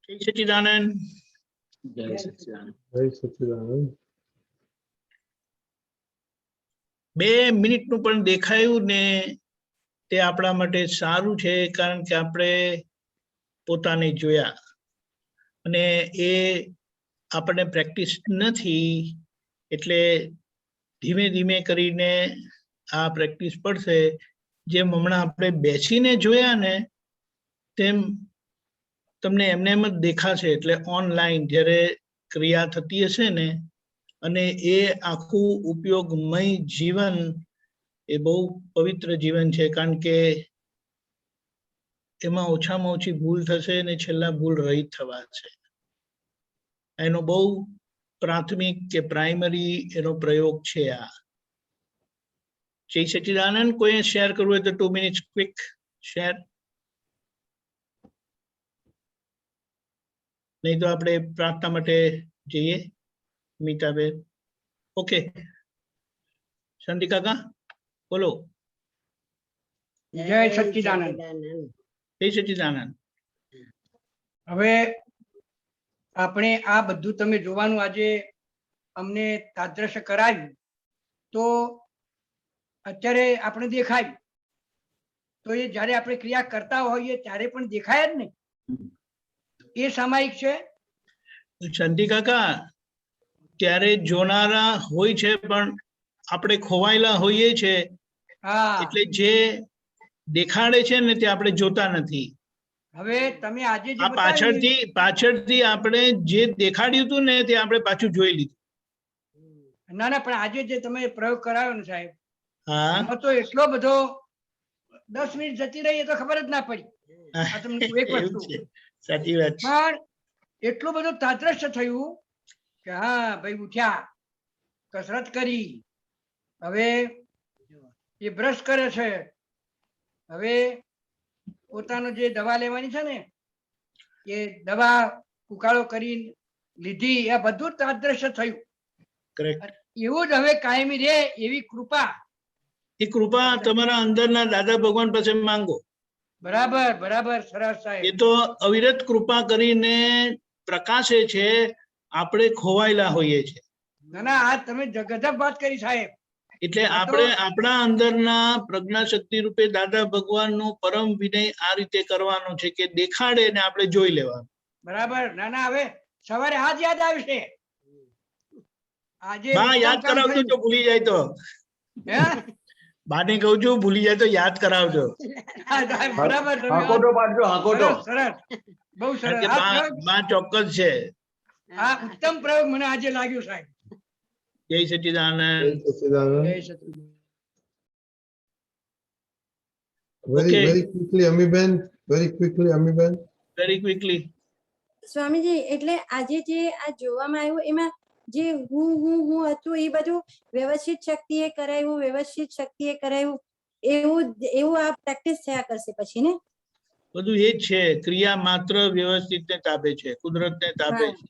જય સચ્ચિદાનંદ. જય સચ્ચિદાનંદ. જય સચ્ચિદાનંદ. 2 મિનિટનું પણ દેખાયું ને તે આપણા માટે સારું છે, કારણ કે આપણે પોતાને જોયા અને એ આપણને પ્રેક્ટિસ નથી, એટલે ધીમે ધીમે કરીને આ પ્રેક્ટિસ પડશે. જેમ હમણાં આપણે બેસીને જોયા ને તેમ તમને એમને એમ જ દેખાશે. એટલે ઓનલાઈન જ્યારે ક્રિયા થતી હશે ને, અને એ આખું ઉપયોગમય જીવન એ બહુ પવિત્ર જીવન છે, કારણ કે એમાં ઓછામાં ઓછી ભૂલ થશે અને છેલ્લા ભૂલ રહિત થવા છે. એનો બહુ પ્રાથમિક કે પ્રાઇમરી એનો પ્રયોગ છે આ. જય સચ્ચિદાનંદ. કોઈ શેર કરવું હોય તો 2 મિનિટ્સ ક્વિક શેર, નહીં તો આપણે પ્રાર્થના માટે જઈએ. મીતાબેન. ઓકે, શાંતિ કાકા બોલો. જય સચ્ચિદાનંદ. જય સચ્ચિદાનંદ. હવે આપણે આ બધું તમે જોવાનું આજે અમને તાદ્રશ્ય કરાવ્યું, તો અત્યારે આપણે દેખાય તો એ જ્યારે આપણે ક્રિયા કરતા હોઈએ ત્યારે પણ દેખાય જ ને, એ સામાયિક છે. શાંતિ કાકા, ત્યારે જોનારા હોય છે પણ આપણે ખોવાયેલા હોઈએ છે, એટલે જે દેખાડે છે ને તે આપણે જોતા નથી. હવે તમે આજે જે આ પાછળથી આપણે જે દેખાડ્યું હતું ને તે આપણે પાછું જોઈ લીધું. ના ના, પણ આજે જે તમે પ્રયોગ કરાયો ને સાહેબ, હા તો એટલો બધો 10 મિનિટ જતી રહી તો ખબર જ ના પડી. આ તમને એક વસ્તુ સાચી વાત છે. પણ એટલું બધું તાદ્રશ્ય થયું કે હા ભાઈ ઉઠ્યા, કસરત કરી, હવે એ બ્રશ કરે છે, હવે પોતાનો જે દવા લેવાની છે ને એ દવા ઉકાળો કરી લીધી, આ બધું તાદ્રશ્ય થયું. એવું જ હવે કાયમી રહે એવી કૃપા, એ કૃપા તમારા અંદરના દાદા ભગવાન પાસે માંગો. બરાબર બરાબર, સરસ સાહેબ. એ તો અવિરત કૃપા કરીને પ્રકાશે છે, આપણે ખોવાયેલા હોઈએ છે. ના ના, આ તમે ગજબ વાત કરી સાહેબ. એટલે આપણે આપણા અંદરના પ્રજ્ઞા શક્તિ રૂપે દાદા ભગવાનનો પરમ વિનય આ રીતે કરવાનો છે કે દેખાડે ને આપણે જોઈ લેવાનું. બરાબર. ના ના, હવે સવારે આજ યાદ આવશે. આજે બા યાદ કરાવજો તો ભૂલી જાય તો. બાને કહું છું ભૂલી જાય તો યાદ કરાવજો. બરાબર, હાકોટો પાડજો, હાકોટો. સરસ, બહુ સરસ. બા ચોક્કસ છે. આ ઉત્તમ પ્રયોગ મને આજે લાગ્યો સાહેબ. જય સચ્ચિદાનંદ. જય સચ્ચિદાનંદ. જય સચ્ચિદાનંદ. Very quickly, Amiben. Very quickly, Amiben. Very quickly. Swamiji, એટલે આજે જે આ જોવામાં આવ્યું એમાં જે હું હતું એ બધું વ્યવસ્થિત શક્તિએ કરાયું, વ્યવસ્થિત શક્તિએ કરાયું, એવું આ પ્રેક્ટિસ થયા કરશે પછી ને? બધું એ જ છે. ક્રિયા માત્ર વ્યવસ્થિત ને તાપે છે, કુદરત ને તાપે છે.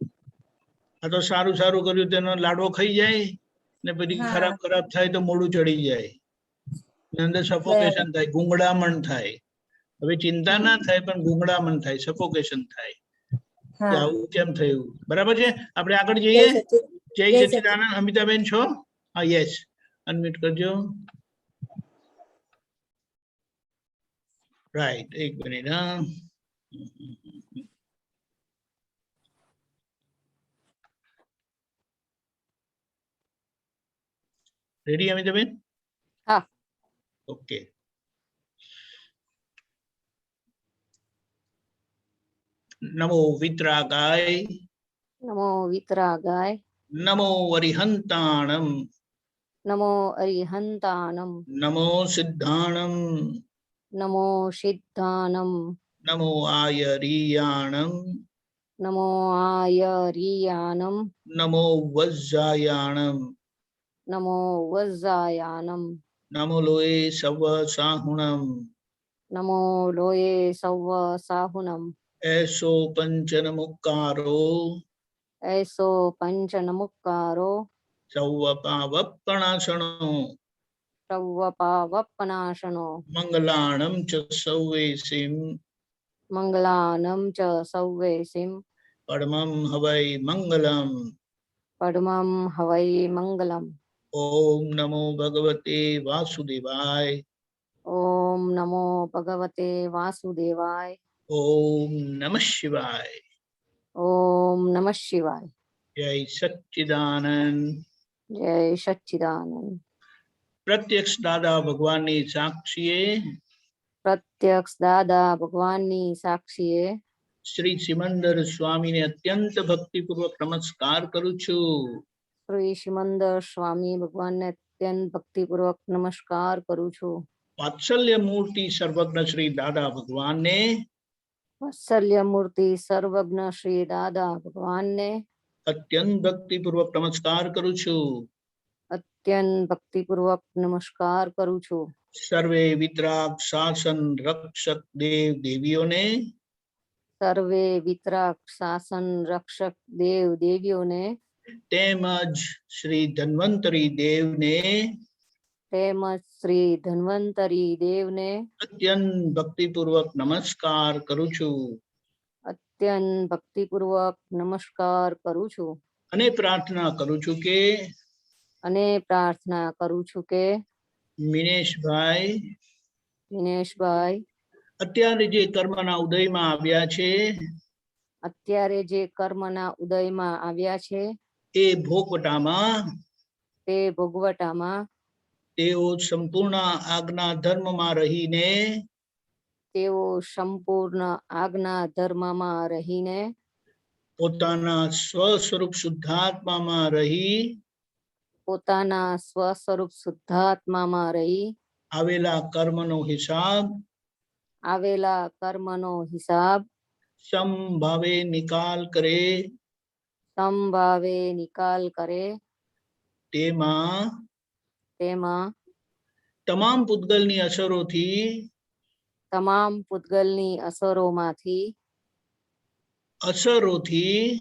આ તો સારું સારું કર્યું તેનો લાડવો ખાઈ જાય ને પછી ખરાબ થાય તો મોઢું ચડી જાય, અંદર સફોકેશન થાય, ગુંગળામણ થાય. હવે ચિંતા ના થાય પણ ગુંગળામણ થાય, સફોકેશન થાય. આવું કેમ થયું? બરાબર છે. આપણે આગળ જઈએ. જય સચ્ચિદાનંદ. અમિતાબેન છો? હા, યસ, અનમ્યુટ કરજો. રાઈટ, એક મિનિટ. હા, રેડી અમિતાબેન? હા. ઓકે. નમો વિતરાગાય. નમો વિતરાગાય. નમો અરિહંતાણમ. નમો અરિહંતાણમ. નમો સિદ્ધાણમ. નમો સિદ્ધાનમ. નમો આયરિયાણમ. નમો આયરિયાનમ. નમો વજ્જાયાણમ. નમો વજ્જાયાનમ. નમો લોએ સવ સાહુણમ. નમો લોએ સવ સાહુનમ. એસો પંચનમુક્કારો. એસો પંચનમુક્કારો. સૌવપાવપણાસણો. સૌવપાવપનાશનો. મંગલાણમ ચ સૌવેસીમ. मंगलानं च सौवेसिं परमं हवै मंगलम। परमं हवै मंगलम्। ओम नमो भगवते वासुदेवाय। ओम नमो भगवते वासुदेवाय। ओम नमः शिवाय। ओम नमः शिवाय। जय सच्चिदानंद। जय सच्चिदानंद। प्रत्यक्ष दादा भगवान साक्षीए प्रत्यक्ष दादा भगवाननी साक्षीए श्री सिमंदर स्वामी ने अत्यंत भक्तिपूर्वक नमस्कार करू છું। श्री सिमंदर स्वामी भगवान ने अत्यंत भक्तिपूर्वक नमस्कार करू છું। वात्सल्य मूर्ति सर्वज्ञ श्री दादा भगवान ने वात्सल्य मूर्ति सर्वज्ञ श्री दादा भगवान ने अत्यंत भक्तिपूर्वक नमस्कार करू છું। अत्यंत भक्तिपूर्वक नमस्कार करू છું। सर्वे वितराग शासन रक्षक देव देवियों ने सर्वे वितराग शासन रक्षक देव देवियों ने તેમજ શ્રી ધન્વંતરી દેવ ને તેમજ શ્રી ધન્વંતરી દેવ ને અત્યંત ભક્તિપૂર્વક નમસ્કાર કરું છું અત્યંત ભક્તિપૂર્વક નમસ્કાર કરું છું અને પ્રાર્થના કરું છું કે મિનેશભાઈ અત્યારે જે કર્મના ઉદયમાં આવ્યા છે અત્યારે જે કર્મના ઉદયમાં આવ્યા છે એ ભોગવટામાં તેઓ સંપૂર્ણ આજ્ઞા ધર્મમાં રહીને પોતાના સ્વસ્વરૂપ શુદ્ધાત્મામાં રહી આવેલા કર્મનો હિસાબ સમભાવે નિકાલ કરે તેમાં તમામ પૂતગલની અસરોથી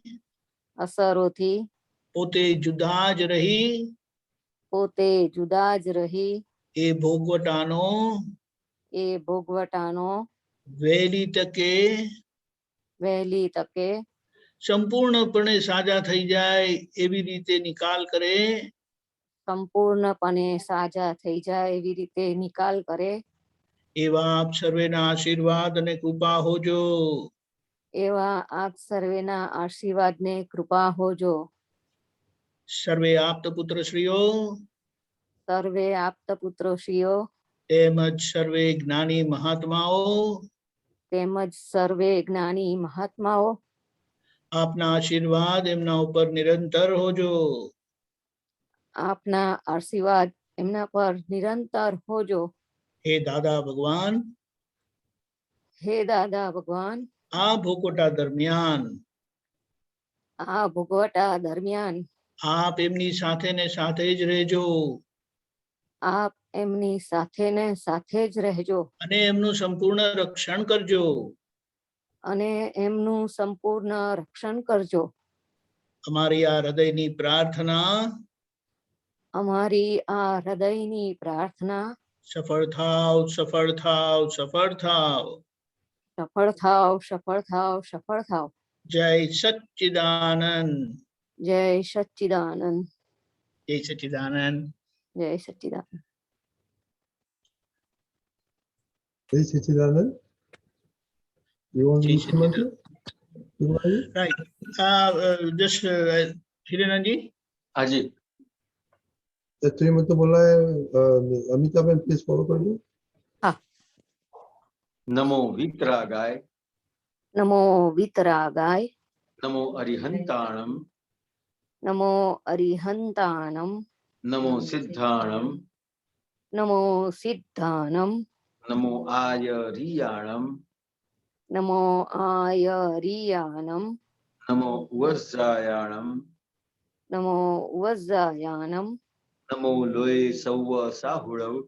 પોતે જુદા જ રહી એ ભોગવટાનો વહેલી તકે સંપૂર્ણપણે સાજા થઈ જાય એવી રીતે નિકાલ કરે એવા આપ સર્વેના આશીર્વાદ અને કૃપા હોજો સર્વે આપ્ત પુત્રશ્રીઓ તેમજ સર્વે જ્ઞાની મહાત્માઓ આપના આશીર્વાદ એમના ઉપર નિરંતર હોજો હે દાદા ભગવાન આ ભોગવટા દરમિયાન આપ એમની સાથે ને સાથે જ રહેજો અને એમનું સંપૂર્ણ રક્ષણ કરજો અમારી આ હૃદયની પ્રાર્થના સફળ થાવ જય સચ્ચિદાનંદ જય સચ્ચિદાનંદ જય સચ્ચિદાનંદ જય સચ્ચિદાનંદ. You want to comment? Right. Just Hirananji. हाजी. तुम्ही मत बोला है अमिताभ प्लीज फॉलो कर दो. हाँ. नमो वितरागाय. नमो वितरागाय. नमो अरिहंताणम. नमो अरिहंताणम. नमो सिद्धाणम. नमो सिद्धाणम. नमो आयरियाणम. नमो आयरियाणम. नमो वज्रायाणम. नमो वज्रायाणम. नमो लोये सौव साहुणव.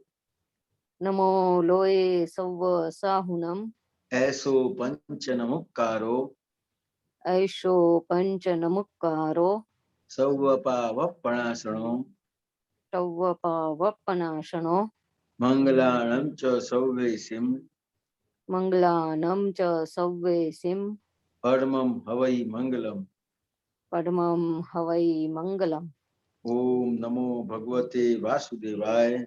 नमो लोये सौव साहुनम. ऐसो पंच नमुक्कारो. ऐसो पंच नमुक्कारो. सौवपावपणासनो. सौवपावपणासनो. मंगलाणं च सौवेसिं. मंगलानं च सव्वेसिं परमं हवै मंगलम। परमं हवै मंगलम्। ओम नमो भगवते वासुदेवाय।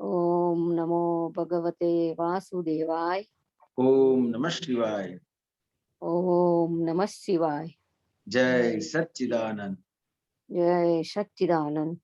ओम नमो भगवते वासुदेवाय। ओम नमः शिवाय। ओम नमः शिवाय। जय सच्चिदानंद। जय सच्चिदानंद।